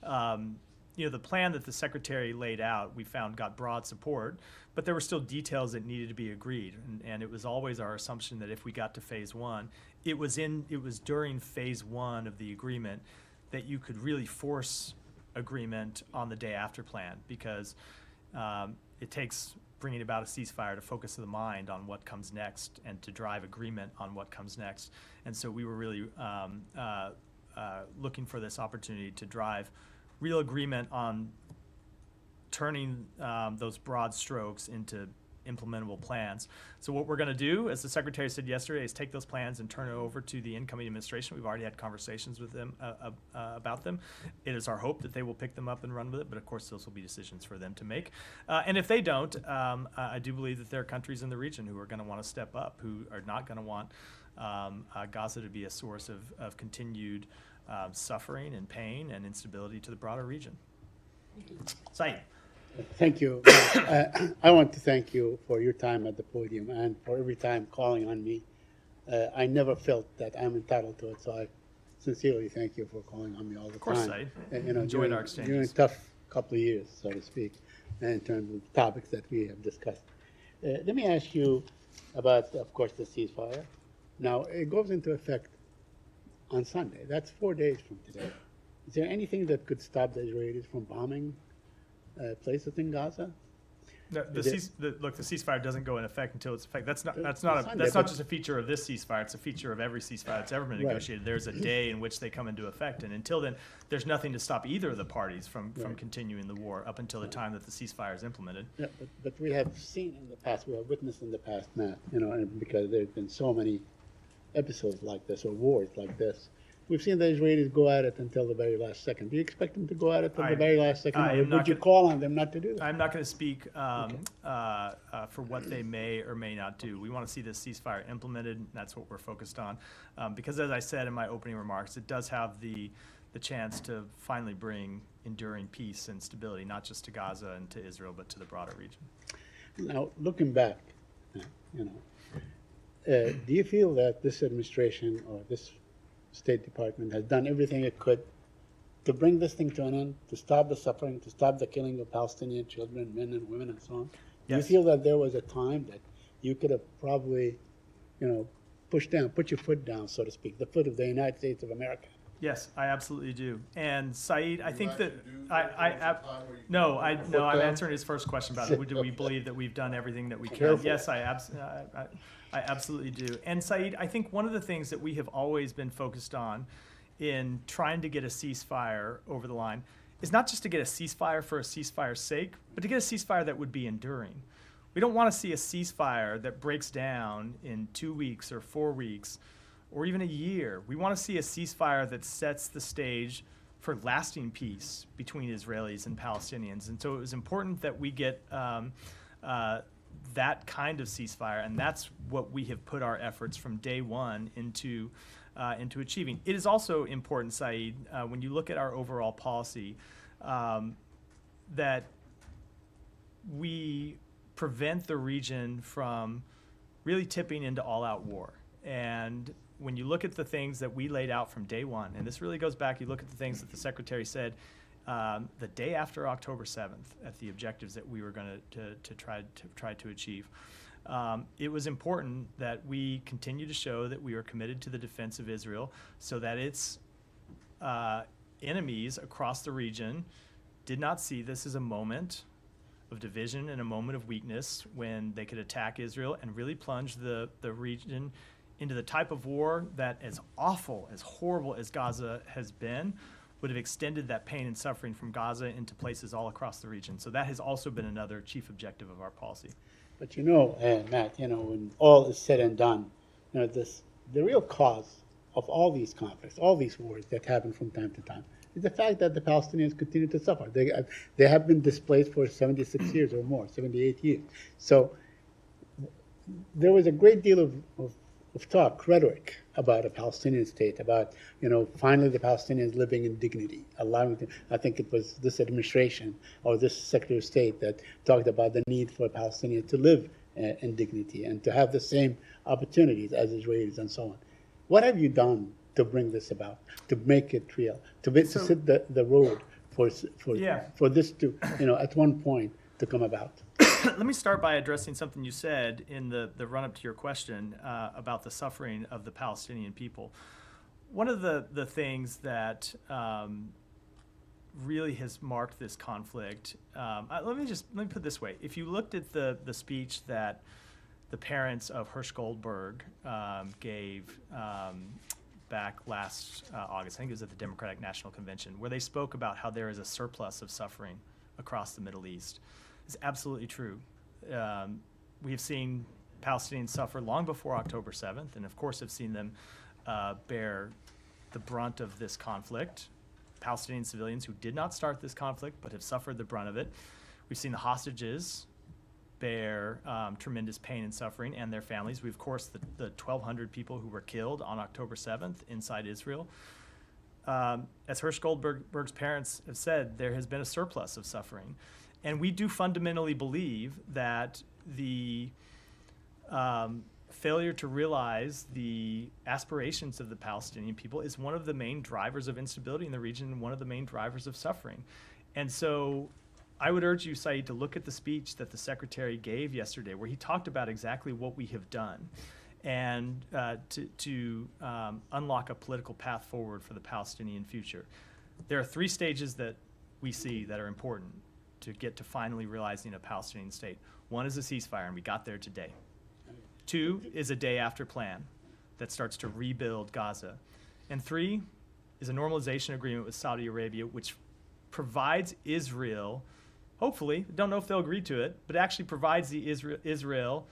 the plan that the Secretary laid out, we found got broad support, but there were still details that needed to be agreed. And it was always our assumption that if we got to phase one, it was during phase one of the agreement that you could really force agreement on the day after plan, because it takes bringing about a ceasefire to focus the mind on what comes next and to drive agreement on what comes next. And so we were really looking for this opportunity to drive real agreement on turning those broad strokes into implementable plans. So what we're going to do, as the Secretary said yesterday, is take those plans and turn it over to the incoming administration. We've already had conversations with them about them. It is our hope that they will pick them up and run with it, but of course those will be decisions for them to make. And if they don't, I do believe that there are countries in the region who are going to want to step up, who are not going to want Gaza to be a source of continued suffering and pain and instability to the broader region. Saeed. Thank you. I want to thank you for your time at the podium and for every time calling on me. I never felt that I'm entitled to it, so I sincerely thank you for calling on me all the time. Of course, Saeed. Enjoyed our exchanges. During a tough couple of years, so to speak, in terms of topics that we have discussed. Let me ask you about, of course, the ceasefire. Now, it goes into effect on Sunday. That's 4 days from today. Is there anything that could stop the Israelis from bombing places in Gaza? Look, the ceasefire doesn't go in effect until it's effect. That's not just a feature of this ceasefire. It's a feature of every ceasefire that's ever been negotiated. There's a day in which they come into effect, and until then, there's nothing to stop either of the parties from continuing the war up until the time that the ceasefire is implemented. Yeah, but we have seen in the past, we have witnessed in the past, Matt, and because there's been so many episodes like this or wars like this. We've seen the Israelis go at it until the very last second. Do you expect them to go at it until the very last second? Or would you call on them not to do that? I'm not going to speak for what they may or may not do. We want to see this ceasefire implemented. That's what we're focused on. Because as I said in my opening remarks, it does have the chance to finally bring enduring peace and stability, not just to Gaza and to Israel, but to the broader region. Now, looking back, do you feel that this administration or this State Department has done everything it could to bring this thing to an end, to stop the suffering, to stop the killing of Palestinian children, men and women, and so on? Yes. Do you feel that there was a time that you could have probably, put your foot down, so to speak, the foot of the United States of America? Yes, I absolutely do. And Saeed, I think that I'm answering his first question about it. Do we believe that we've done everything that we can? Yes, I absolutely do. And Saeed, I think one of the things that we have always been focused on in trying to get a ceasefire over the line is not just to get a ceasefire for a ceasefire's sake, but to get a ceasefire that would be enduring. We don't want to see a ceasefire that breaks down in 2 weeks or 4 weeks or even a year. We want to see a ceasefire that sets the stage for lasting peace between Israelis and Palestinians. And so it was important that we get that kind of ceasefire, and that's what we have put our efforts from day one into achieving. It is also important, Saeed, when you look at our overall policy, that we prevent the region from really tipping into all-out war. And when you look at the things that we laid out from day one, and this really goes back, you look at the things that the Secretary said the day after October 7th at the objectives that we were going to try to achieve. It was important that we continue to show that we are committed to the defense of Israel so that its enemies across the region did not see this as a moment of division and a moment of weakness when they could attack Israel and really plunge the region into the type of war that, as awful, as horrible as Gaza has been, would have extended that pain and suffering from Gaza into places all across the region. So that has also been another chief objective of our policy. But Matt, when all is said and done, the real cause of all these conflicts, all these wars that happen from time to time, is the fact that the Palestinians continue to suffer. They have been displaced for 76 years or more, 78 years. So there was a great deal of talk, rhetoric about a Palestinian state, about, finally the Palestinians living in dignity, allowing them. I think it was this administration or this Secretary of State that talked about the need for Palestinians to live in dignity and to have the same opportunities as Israelis and so on. What have you done to bring this about, to make it real, to set the road for this to, at one point to come about? Let me start by addressing something you said in the run-up to your question about the suffering of the Palestinian people. One of the things that really has marked this conflict, let me put it this way. If you looked at the speech that the parents of Hersh Goldberg gave back last August, I think it was at the Democratic National Convention, where they spoke about how there is a surplus of suffering across the Middle East. It's absolutely true. We have seen Palestinians suffer long before October 7th, and of course have seen them bear the brunt of this conflict. Palestinian civilians who did not start this conflict but have suffered the brunt of it. We've seen the hostages bear tremendous pain and suffering, and their families. We've, of course, the 1,200 people who were killed on October 7th inside Israel. As Hersh Goldberg's parents have said, there has been a surplus of suffering. And we do fundamentally believe that the failure to realize the aspirations of the Palestinian people is one of the main drivers of instability in the region and one of the main drivers of suffering. And so I would urge you, Saeed, to look at the speech that the Secretary gave yesterday, where he talked about exactly what we have done and to unlock a political path forward for the Palestinian future. There are 3 stages that we see that are important to get to finally realizing a Palestinian state. 1 is a ceasefire, and we got there today. 2 is a day-after plan that starts to rebuild Gaza. And 3 is a normalization agreement with Saudi Arabia, which provides Israel, hopefully, don't know if they'll agree to it, but actually provides Israel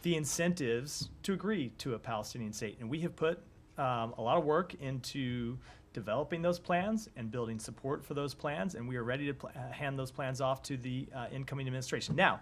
the incentives to agree to a Palestinian state. And we have put a lot of work into developing those plans and building support for those plans, and we are ready to hand those plans off to the incoming administration. Now,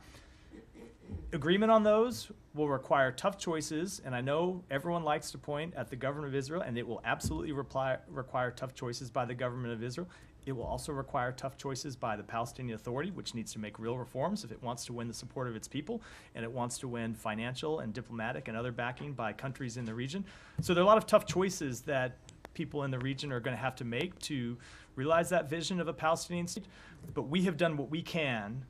agreement on those will require tough choices, and I know everyone likes to point at the government of Israel, and it will absolutely require tough choices by the government of Israel. It will also require tough choices by the Palestinian Authority, which needs to make real reforms if it wants to win the support of its people, and it wants to win financial and diplomatic and other backing by countries in the region. So there are a lot of tough choices that people in the region are going to have to make to realize that vision of a Palestinian state. But we have done what we can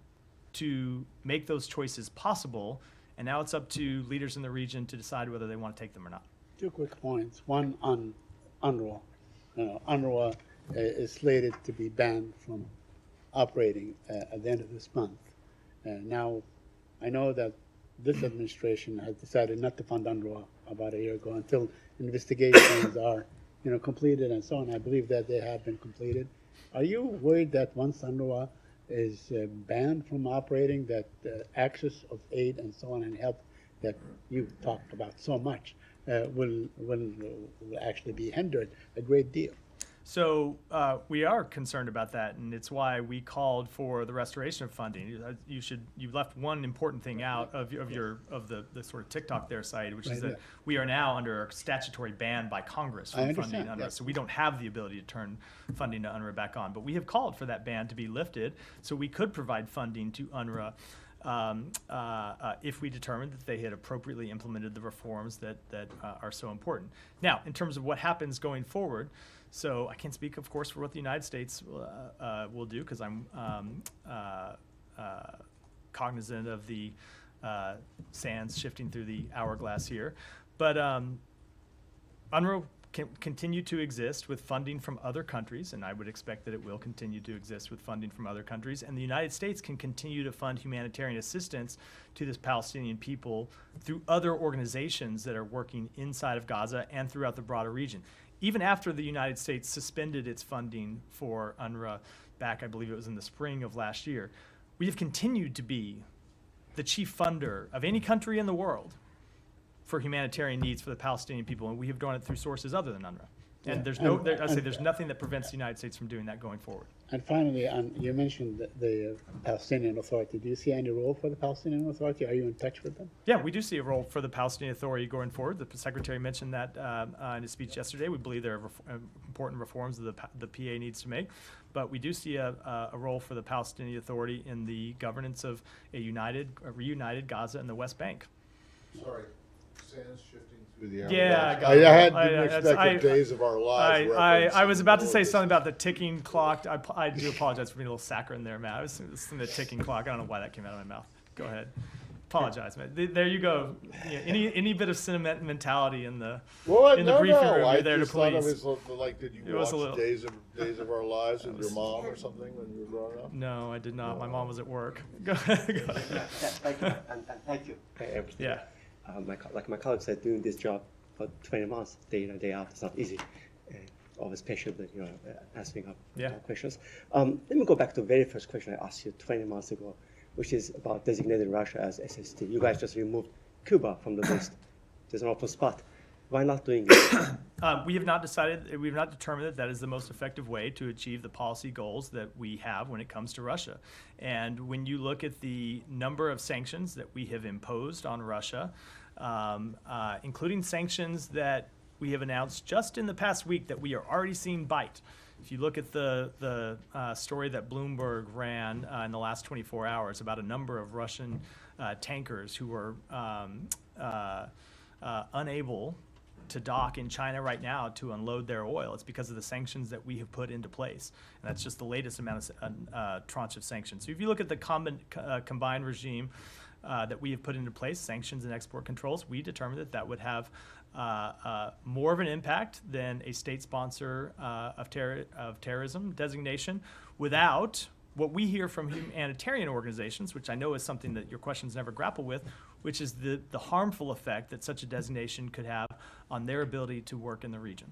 to make those choices possible, and now it's up to leaders in the region to decide whether they want to take them or not. 2 quick points. One on UNRWA. UNRWA is slated to be banned from operating at the end of this month. Now, I know that this administration has decided not to fund UNRWA about a year ago until investigations are completed and so on. I believe that they have been completed. Are you worried that once UNRWA is banned from operating, that access of aid and so on and help that you talked about so much will actually be hindered a great deal? So we are concerned about that, and it's why we called for the restoration of funding. You left one important thing out of the sort of TikTok there, Saeed, which is that we are now under a statutory ban by Congress from funding UNRWA. Yes. So we don't have the ability to turn funding to UNRWA back on. But we have called for that ban to be lifted so we could provide funding to UNRWA if we determined that they had appropriately implemented the reforms that are so important. Now, in terms of what happens going forward, so I can't speak, of course, for what the United States will do, because I'm cognizant of the sands shifting through the hourglass here. But UNRWA can continue to exist with funding from other countries, and I would expect that it will continue to exist with funding from other countries. And the United States can continue to fund humanitarian assistance to this Palestinian people through other organizations that are working inside of Gaza and throughout the broader region. Even after the United States suspended its funding for UNRWA back, I believe it was in the spring of last year, we have continued to be the chief funder of any country in the world for humanitarian needs for the Palestinian people, and we have done it through sources other than UNRWA. And Yeah. there's no, I say there's nothing that prevents the United States from doing that going forward. And finally, you mentioned the Palestinian Authority. Do you see any role for the Palestinian Authority? Are you in touch with them? Yeah, we do see a role for the Palestinian Authority going forward. The Secretary mentioned that in his speech yesterday. We believe there are important reforms that the PA needs to make. But we do see a role for the Palestinian Authority in the governance of a reunited Gaza and the West Bank. Sorry, sands shifting through the hour. Yeah, I didn't expect the Days of Our Lives reference. I was about to say something about the ticking clock. I do apologize for being a little saccharine there, Matt. I was listening to the ticking clock. I don't know why that came out of my mouth. Go ahead. Apologize, man. There you go. Yeah, any bit of sentimentality in the briefing room, you're there to please. I just thought it was like, did you watch Days of Our Lives with your mom or something when you were growing up? No, I did not. My mom was at work. Go ahead. Thank you, and thank you. Yeah. Like my colleague said, doing this job for 20 months, day in and day out, it's not easy. Always patiently, answering up questions. Let me go back to the very first question I asked you 20 months ago, which is about designating Russia as SST. You guys just removed Cuba from the list. There's an open spot. Why not doing it? We have not determined that is the most effective way to achieve the policy goals that we have when it comes to Russia. And when you look at the number of sanctions that we have imposed on Russia, including sanctions that we have announced just in the past week that we are already seeing bite. If you look at the story that Bloomberg ran in the last 24 hours about a number of Russian tankers who were unable to dock in China right now to unload their oil, it's because of the sanctions that we have put into place. And that's just the latest amount of tranche of sanctions. So if you look at the combined regime that we have put into place, sanctions and export controls, we determined that would have more of an impact than a state sponsor of terrorism designation without what we hear from humanitarian organizations, which I know is something that your questions never grapple with, which is the harmful effect that such a designation could have on their ability to work in the region.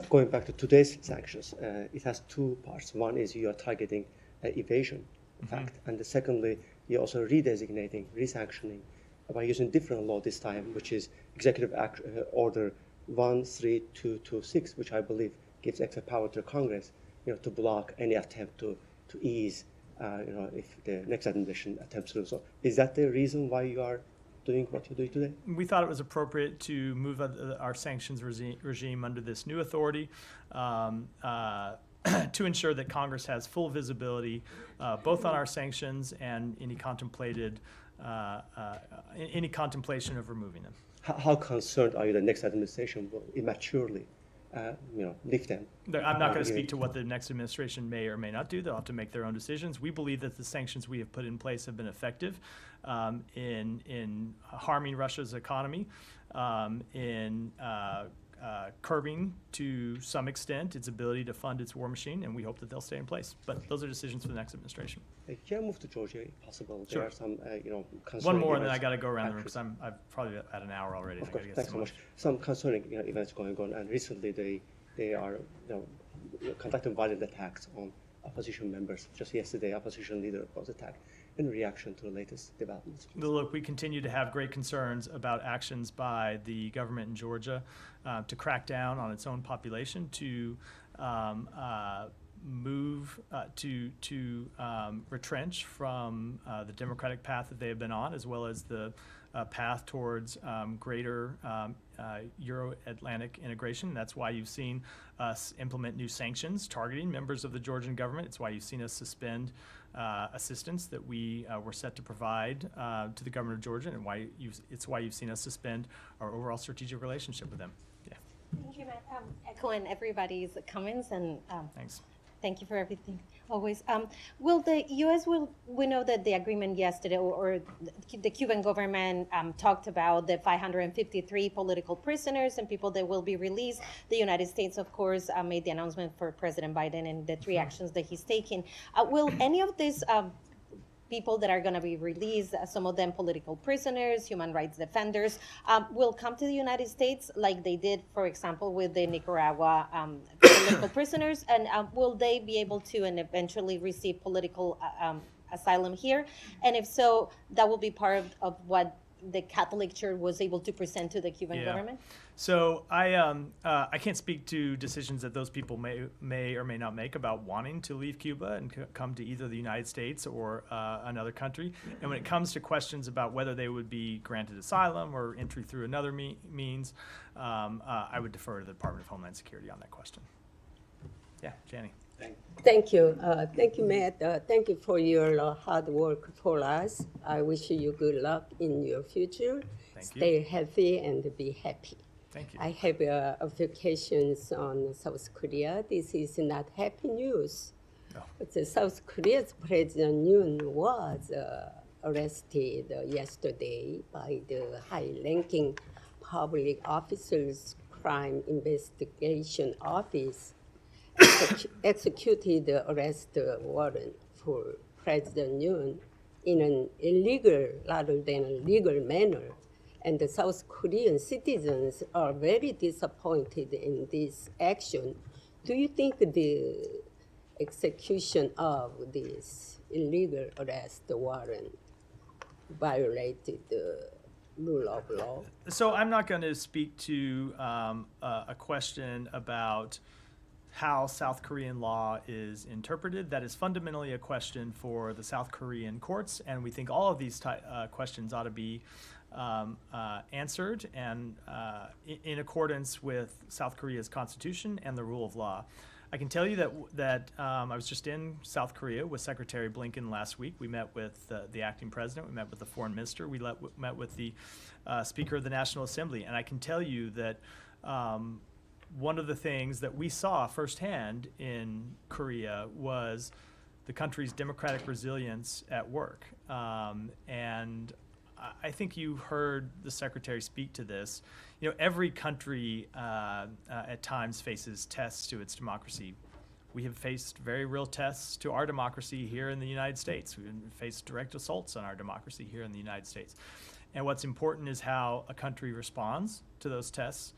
Going back to today's sanctions, it has two parts. One is you are targeting evasion, in fact, and secondly, you're also redesignating, resanctioning by using different law this time, which is Executive Order 13226, which I believe gives extra power to Congress, to block any attempt to ease, if the next administration attempts to do so. Is that the reason why you are doing what you're doing today? We thought it was appropriate to move our sanctions regime under this new authority to ensure that Congress has full visibility both on our sanctions and any contemplation of removing them. How concerned are you the next administration will immaturely lift them? I'm not going to speak to what the next administration may or may not do. They'll have to make their own decisions. We believe that the sanctions we have put in place have been effective in harming Russia's economy, in curbing to some extent its ability to fund its war machine, and we hope that they'll stay in place. But those are decisions for the next administration. Can I move to Georgia if possible? Sure. There are some, concerning one more, and then events. I got to go around the room because I've probably at an hour already. Of course, thanks so much. Some concerning events going on, and recently they are conducting violent attacks on opposition members. Just yesterday, opposition leader was attacked in reaction to the latest developments. Look, we continue to have great concerns about actions by the government in Georgia to crack down on its own population, to retrench from the democratic path that they have been on, as well as the path towards greater Euro-Atlantic integration. That's why you've seen us implement new sanctions targeting members of the Georgian government. It's why you've seen us suspend assistance that we were set to provide to the government of Georgia, and it's why you've seen us suspend our overall strategic relationship with them. Yeah. Thank you, Matt. Echoing everybody's comments, and Thanks. Thank you for everything, always. Will the U.S. we know that the agreement yesterday, or the Cuban government talked about the 553 political prisoners and people that will be released. The United States, of course, made the announcement for President Biden and the 3 actions that he's taking. Will any of these people that are going to be released, some of them political prisoners, human rights defenders, will come to the United States like they did, for example, with the Nicaragua political prisoners? And will they be able to and eventually receive political asylum here? And if so, that will be part of what the Catholic Church was able to present to the Cuban government? So I can't speak to decisions that those people may or may not make about wanting to leave Cuba and come to either the United States or another country. And when it comes to questions about whether they would be granted asylum or entry through another means, I would defer to the Department of Homeland Security on that question. Yeah, Jenny. Thank you. Thank you, Matt. Thank you for your hard work for us. I wish you good luck in your future. Stay healthy and be happy. Thank you. I have a vacations on South Korea. This is not happy news. No. But the South Korea's President Yoon was arrested yesterday by the high-ranking public officers' crime investigation office. Executed the arrest warrant for President Yoon in an illegal rather than a legal manner. And the South Korean citizens are very disappointed in this action. Do you think the execution of this illegal arrest warrant violated the rule of law? So I'm not going to speak to a question about how South Korean law is interpreted. That is fundamentally a question for the South Korean courts, and we think all of these questions ought to be answered and in accordance with South Korea's constitution and the rule of law. I can tell you that I was just in South Korea with Secretary Blinken last week. We met with the acting president, we met with the foreign minister, we met with the Speaker of the National Assembly, and I can tell you that one of the things that we saw firsthand in Korea was the country's democratic resilience at work. And I think you heard the Secretary speak to this. You know, every country at times faces tests to its democracy. We have faced very real tests to our democracy here in the United States. We've faced direct assaults on our democracy here in the United States. And what's important is how a country responds to those tests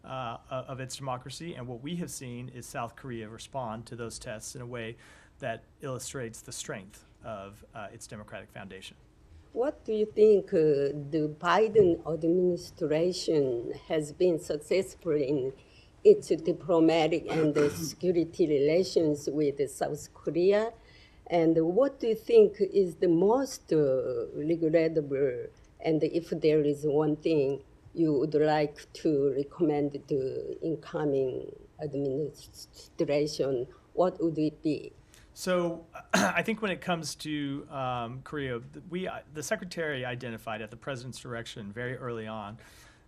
of its democracy, and what we have seen is South Korea respond to those tests in a way that illustrates the strength of its democratic foundation. What do you think the Biden administration has been successful in its diplomatic and security relations with South Korea? And what do you think is the most regrettable, and if there is one thing you would like to recommend the incoming administration, what would it be? So I think when it comes to Korea, the Secretary identified at the President's direction very early on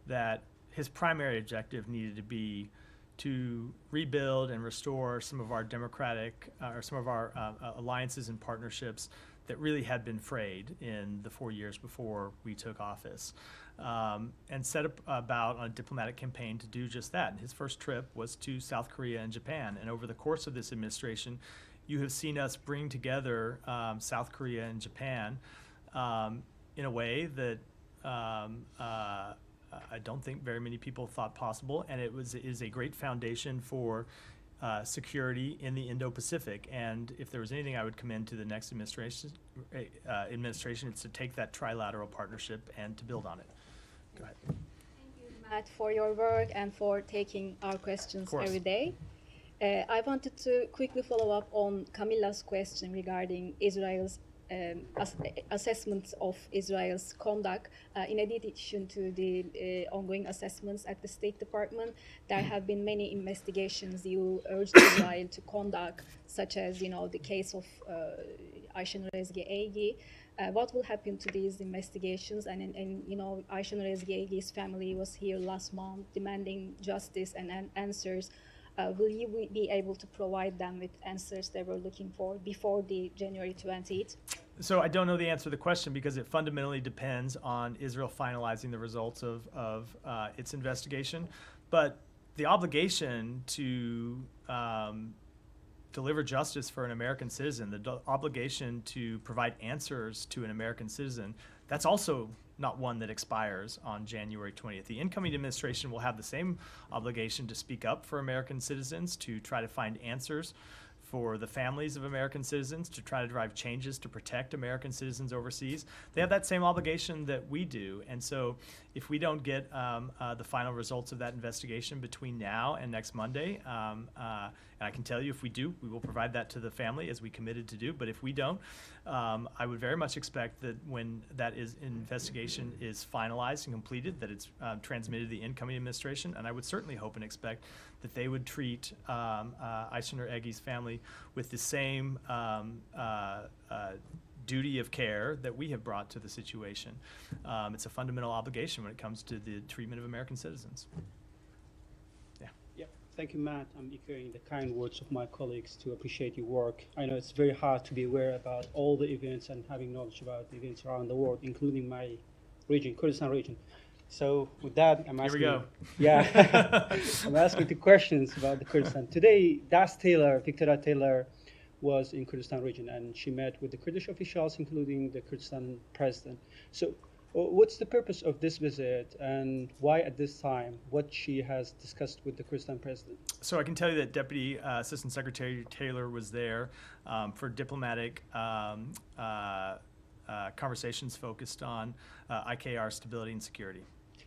that his primary objective needed to be to rebuild and restore some of our democratic, or some of our alliances and partnerships that really had been frayed in the 4 years before we took office. And set about a diplomatic campaign to do just that. And his first trip was to South Korea and Japan. And over the course of this administration, you have seen us bring together South Korea and Japan in a way that I don't think very many people thought possible. And it is a great foundation for security in the Indo-Pacific. And if there was anything I would commend to the next administration, it's to take that trilateral partnership and to build on it. Go ahead. Thank you, Matt, for your work and for taking our questions every day. I wanted to quickly follow up on Camilla's question regarding Israel's assessments of Israel's conduct. In addition to the ongoing assessments at the State Department, there have been many investigations you urged Israel to conduct, such as, the case of Ayşenur Ezgi Egi. What will happen to these investigations? And Ayşenur Ezgi Egi's family was here last month demanding justice and answers. Will you be able to provide them with answers they were looking for before the January 28th? So I don't know the answer to the question because it fundamentally depends on Israel finalizing the results of its investigation. But the obligation to deliver justice for an American citizen, the obligation to provide answers to an American citizen, that's also not one that expires on January 20th. The incoming administration will have the same obligation to speak up for American citizens, to try to find answers for the families of American citizens to try to drive changes to protect American citizens overseas. They have that same obligation that we do. And so if we don't get the final results of that investigation between now and next Monday, and I can tell you if we do, we will provide that to the family as we committed to do. But if we don't, I would very much expect that when that investigation is finalized and completed, that it's transmitted to the incoming administration. And I would certainly hope and expect that they would treat Aysenur Egi's family with the same duty of care that we have brought to the situation. It's a fundamental obligation when it comes to the treatment of American citizens. Thank you, Matt. I'm echoing the kind words of my colleagues to appreciate your work. I know it's very hard to be aware about all the events and having knowledge about the events around the world, including my region, Kurdistan region. So with that, I'm asking. Here we go. Yeah, I'm asking 2 questions about the Kurdistan. Today, Victoria Taylor, was in Kurdistan region, and she met with the Kurdish officials, including the Kurdistan president. So what's the purpose of this visit, and why at this time? What she has discussed with the Kurdistan president? So I can tell you that Deputy Assistant Secretary Taylor was there for diplomatic conversations focused on IKR stability and security.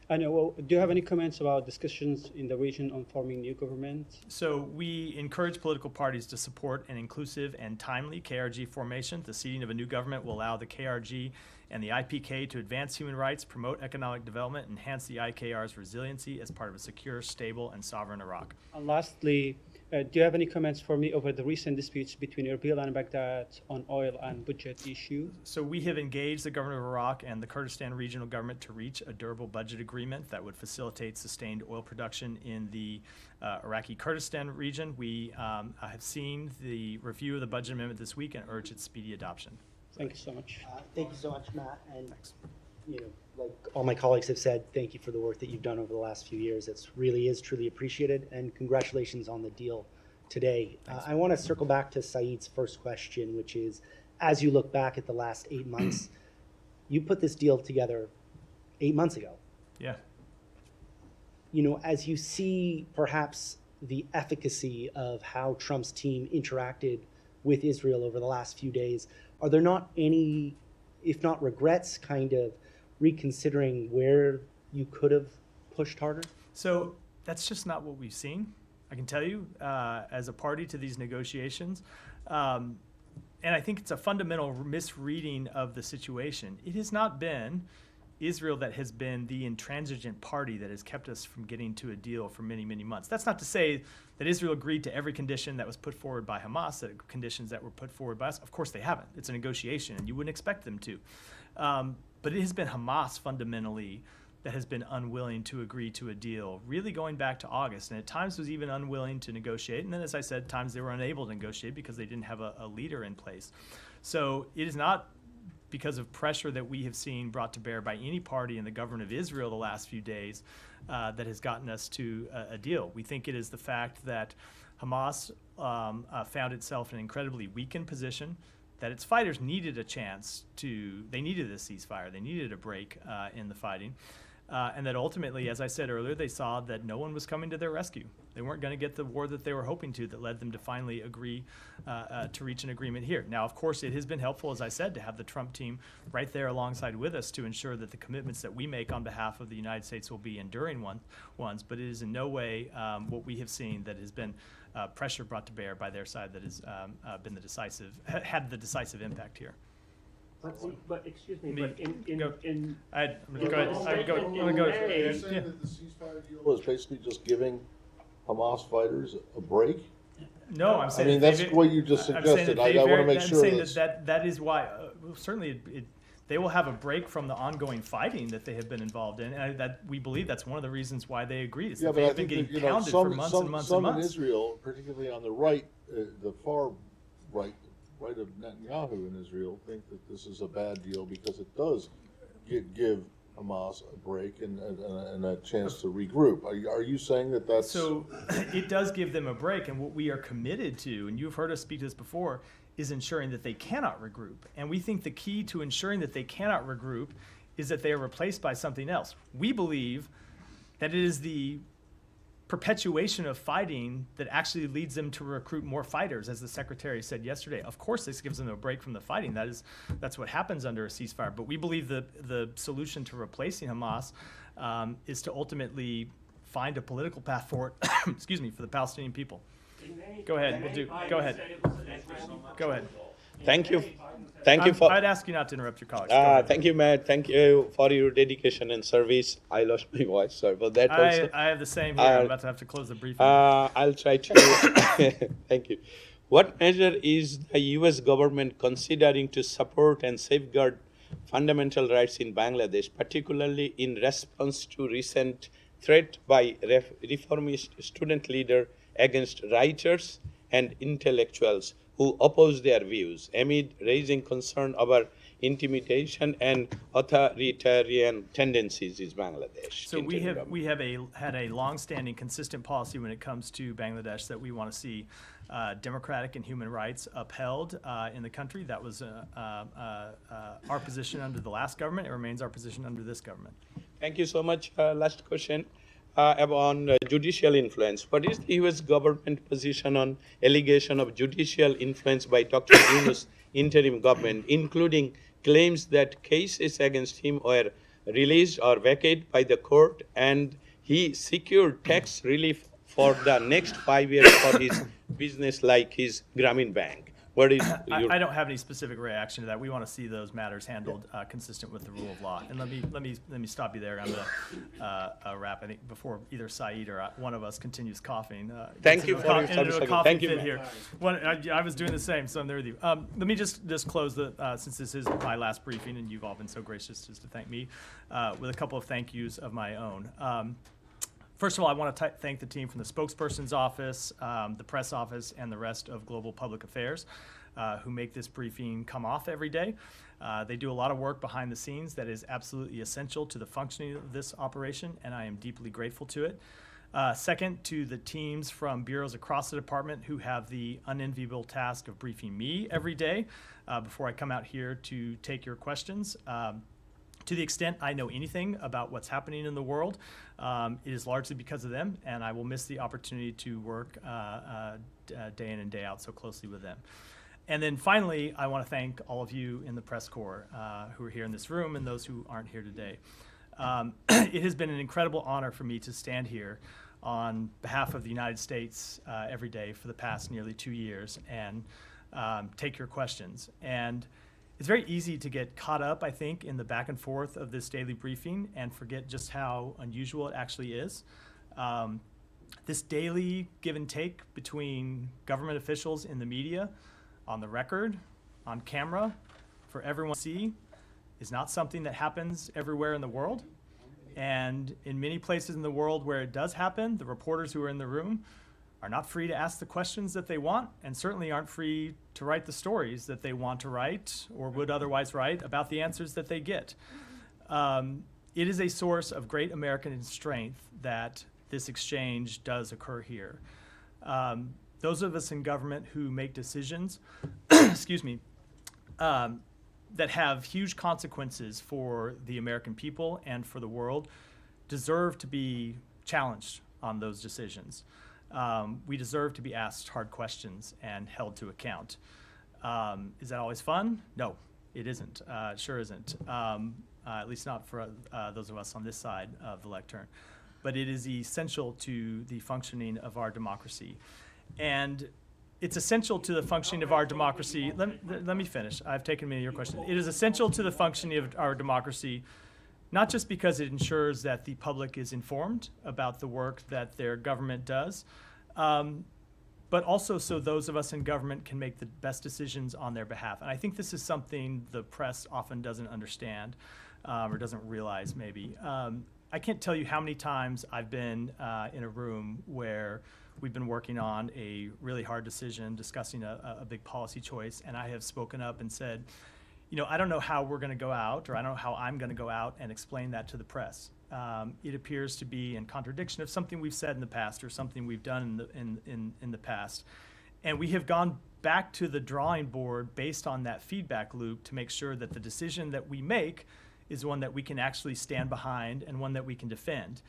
I know. Well, do you have any comments about discussions in the region on forming new government? So we encourage political parties to support an inclusive and timely KRG formation. The seating of a new government will allow the KRG and the IPK to advance human rights, promote economic development, enhance the IKR's resiliency as part of a secure, stable, and sovereign Iraq. And lastly, do you have any comments for me over the recent disputes between Erbil and Baghdad on oil and budget issue? So we have engaged the government of Iraq and the Kurdistan regional government to reach a durable budget agreement that would facilitate sustained oil production in the Iraqi Kurdistan region. We have seen the review of the budget amendment this week and urge its speedy adoption. Thank you so much. Thank you so much, Matt. And like all my colleagues have said, thank you for the work that you've done over the last few years. It really is truly appreciated, and congratulations on the deal today. I want to circle back to Saeed's first question, which is, as you look back at the last 8 months, you put this deal together 8 months ago. Yeah. As you see perhaps the efficacy of how Trump's team interacted with Israel over the last few days, are there not any, if not regrets, kind of reconsidering where you could have pushed harder? So that's just not what we've seen. I can tell you, as a party to these negotiations, and I think it's a fundamental misreading of the situation. It has not been Israel that has been the intransigent party that has kept us from getting to a deal for many, many months. That's not to say that Israel agreed to every condition that was put forward by Hamas, that conditions that were put forward by us. Of course they haven't. It's a negotiation, and you wouldn't expect them to. But it has been Hamas fundamentally that has been unwilling to agree to a deal, really going back to August, and at times was even unwilling to negotiate. And then, as I said, times they were unable to negotiate because they didn't have a leader in place. So it is not because of pressure that we have seen brought to bear by any party in the government of Israel the last few days that has gotten us to a deal. We think it is the fact that Hamas found itself in an incredibly weakened position, that its fighters needed a chance they needed a ceasefire, they needed a break in the fighting, and that ultimately, as I said earlier, they saw that no one was coming to their rescue. They weren't going to get the war that they were hoping to, that led them to finally agree to reach an agreement here. Now, of course, it has been helpful, as I said, to have the Trump team right there alongside with us to ensure that the commitments that we make on behalf of the United States will be enduring ones, but it is in no way what we have seen that has been pressure brought to bear by their side that has been had the decisive impact here. But excuse me, but I'm going to go ahead. Are you saying that the ceasefire deal was basically just giving Hamas fighters a break? No, I'm saying. I mean, that's what you just suggested. I want to make sure. I'm saying that is why. Certainly, they will have a break from the ongoing fighting that they have been involved in, and that we believe that's one of the reasons why they agreed. Is that they have been getting pounded for months and months and months. Some in Israel, particularly on the right, the far right of Netanyahu in Israel, think that this is a bad deal because it does give Hamas a break and a chance to regroup. Are you saying that that's... So it does give them a break, and what we are committed to, and you've heard us speak to this before, is ensuring that they cannot regroup. And we think the key to ensuring that they cannot regroup is that they are replaced by something else. We believe that it is the perpetuation of fighting that actually leads them to recruit more fighters, as the secretary said yesterday. Of course, this gives them a break from the fighting. That's what happens under a ceasefire. But we believe the solution to replacing Hamas is to ultimately find a political path forward, excuse me, for the Palestinian people. Go ahead. Go ahead. Go ahead. Thank you. Thank you for. I'd ask you not to interrupt your colleagues. Thank you, Matt. Thank you for your dedication and service. I lost my voice. Sorry for that. Also, I have the same here. I'm about to have to close the briefing. I'll try to. Thank you. What measure is the U.S. government considering to support and safeguard fundamental rights in Bangladesh, particularly in response to recent threat by reformist student leader against writers and intellectuals who oppose their views, amid raising concern over intimidation and authoritarian tendencies in Bangladesh? So we have had a long-standing, consistent policy when it comes to Bangladesh that we want to see democratic and human rights upheld in the country. That was our position under the last government. It remains our position under this government. Thank you so much. Last question. On judicial influence. What is the U.S. government position on allegation of judicial influence by Dr. Yunus' interim government, including claims that cases against him were released or vacated by the court, and he secured tax relief for the next 5 years for his business, like his Grameen Bank? What is I don't have any specific reaction to that. We want to see those matters handled consistent with the rule of law. And let me stop you there. I'm going to wrap. I think before either Saeed or one of us continues coughing. Thank you for your Thank you. Here. I was doing the same, so I'm there with you. Let me just close since this is my last briefing, and you've all been so gracious just to thank me, with a couple of thank yous of my own. First of all, I want to thank the team from the Spokesperson's office, the press office, and the rest of Global Public Affairs who make this briefing come off every day. They do a lot of work behind the scenes that is absolutely essential to the functioning of this operation, and I am deeply grateful to it. Second, to the teams from bureaus across the department who have the unenviable task of briefing me every day before I come out here to take your questions. To the extent I know anything about what's happening in the world, it is largely because of them, and I will miss the opportunity to work day in and day out so closely with them. And then finally, I want to thank all of you in the press corps who are here in this room and those who aren't here today. It has been an incredible honor for me to stand here on behalf of the United States every day for the past nearly 2 years and take your questions. And it's very easy to get caught up, I think, in the back and forth of this daily briefing and forget just how unusual it actually is. This daily give and take between government officials in the media, on the record, on camera, for everyone to see, is not something that happens everywhere in the world. And in many places in the world where it does happen, the reporters who are in the room are not free to ask the questions that they want, and certainly aren't free to write the stories that they want to write or would otherwise write about the answers that they get. It is a source of great American strength that this exchange does occur here. Those of us in government who make decisions, excuse me, that have huge consequences for the American people and for the world deserve to be challenged on those decisions. We deserve to be asked hard questions and held to account. Is that always fun? No, it isn't. It sure isn't, at least not for those of us on this side of the lectern. But it is essential to the functioning of our democracy. And it's essential to the functioning of our democracy. Let me finish. I've taken many of your questions. It is essential to the functioning of our democracy, not just because it ensures that the public is informed about the work that their government does, but also so those of us in government can make the best decisions on their behalf. And I think this is something the press often doesn't understand or doesn't realize maybe. I can't tell you how many times I've been in a room where we've been working on a really hard decision, discussing a big policy choice, and I have spoken up and said, you know, I don't know how we're going to go out, or I don't know how I'm going to go out and explain that to the press. It appears to be in contradiction of something we've said in the past or something we've done in the past. And we have gone back to the drawing board based on that feedback loop to make sure that the decision that we make is one that we can actually stand behind and one that we can defend.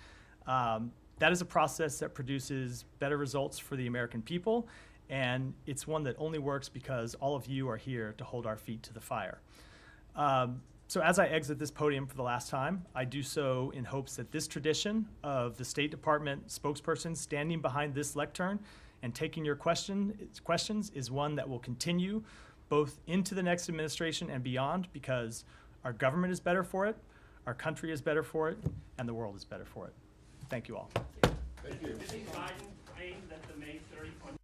That is a process that produces better results for the American people, and it's one that only works because all of you are here to hold our feet to the fire. So as I exit this podium for the last time, I do so in hopes that this tradition of the State Department spokesperson standing behind this lectern and taking your questions is one that will continue both into the next administration and beyond, because our government is better for it, our country is better for it, and the world is better for it. Thank you all. Thank you. Biden claimed that the May 30th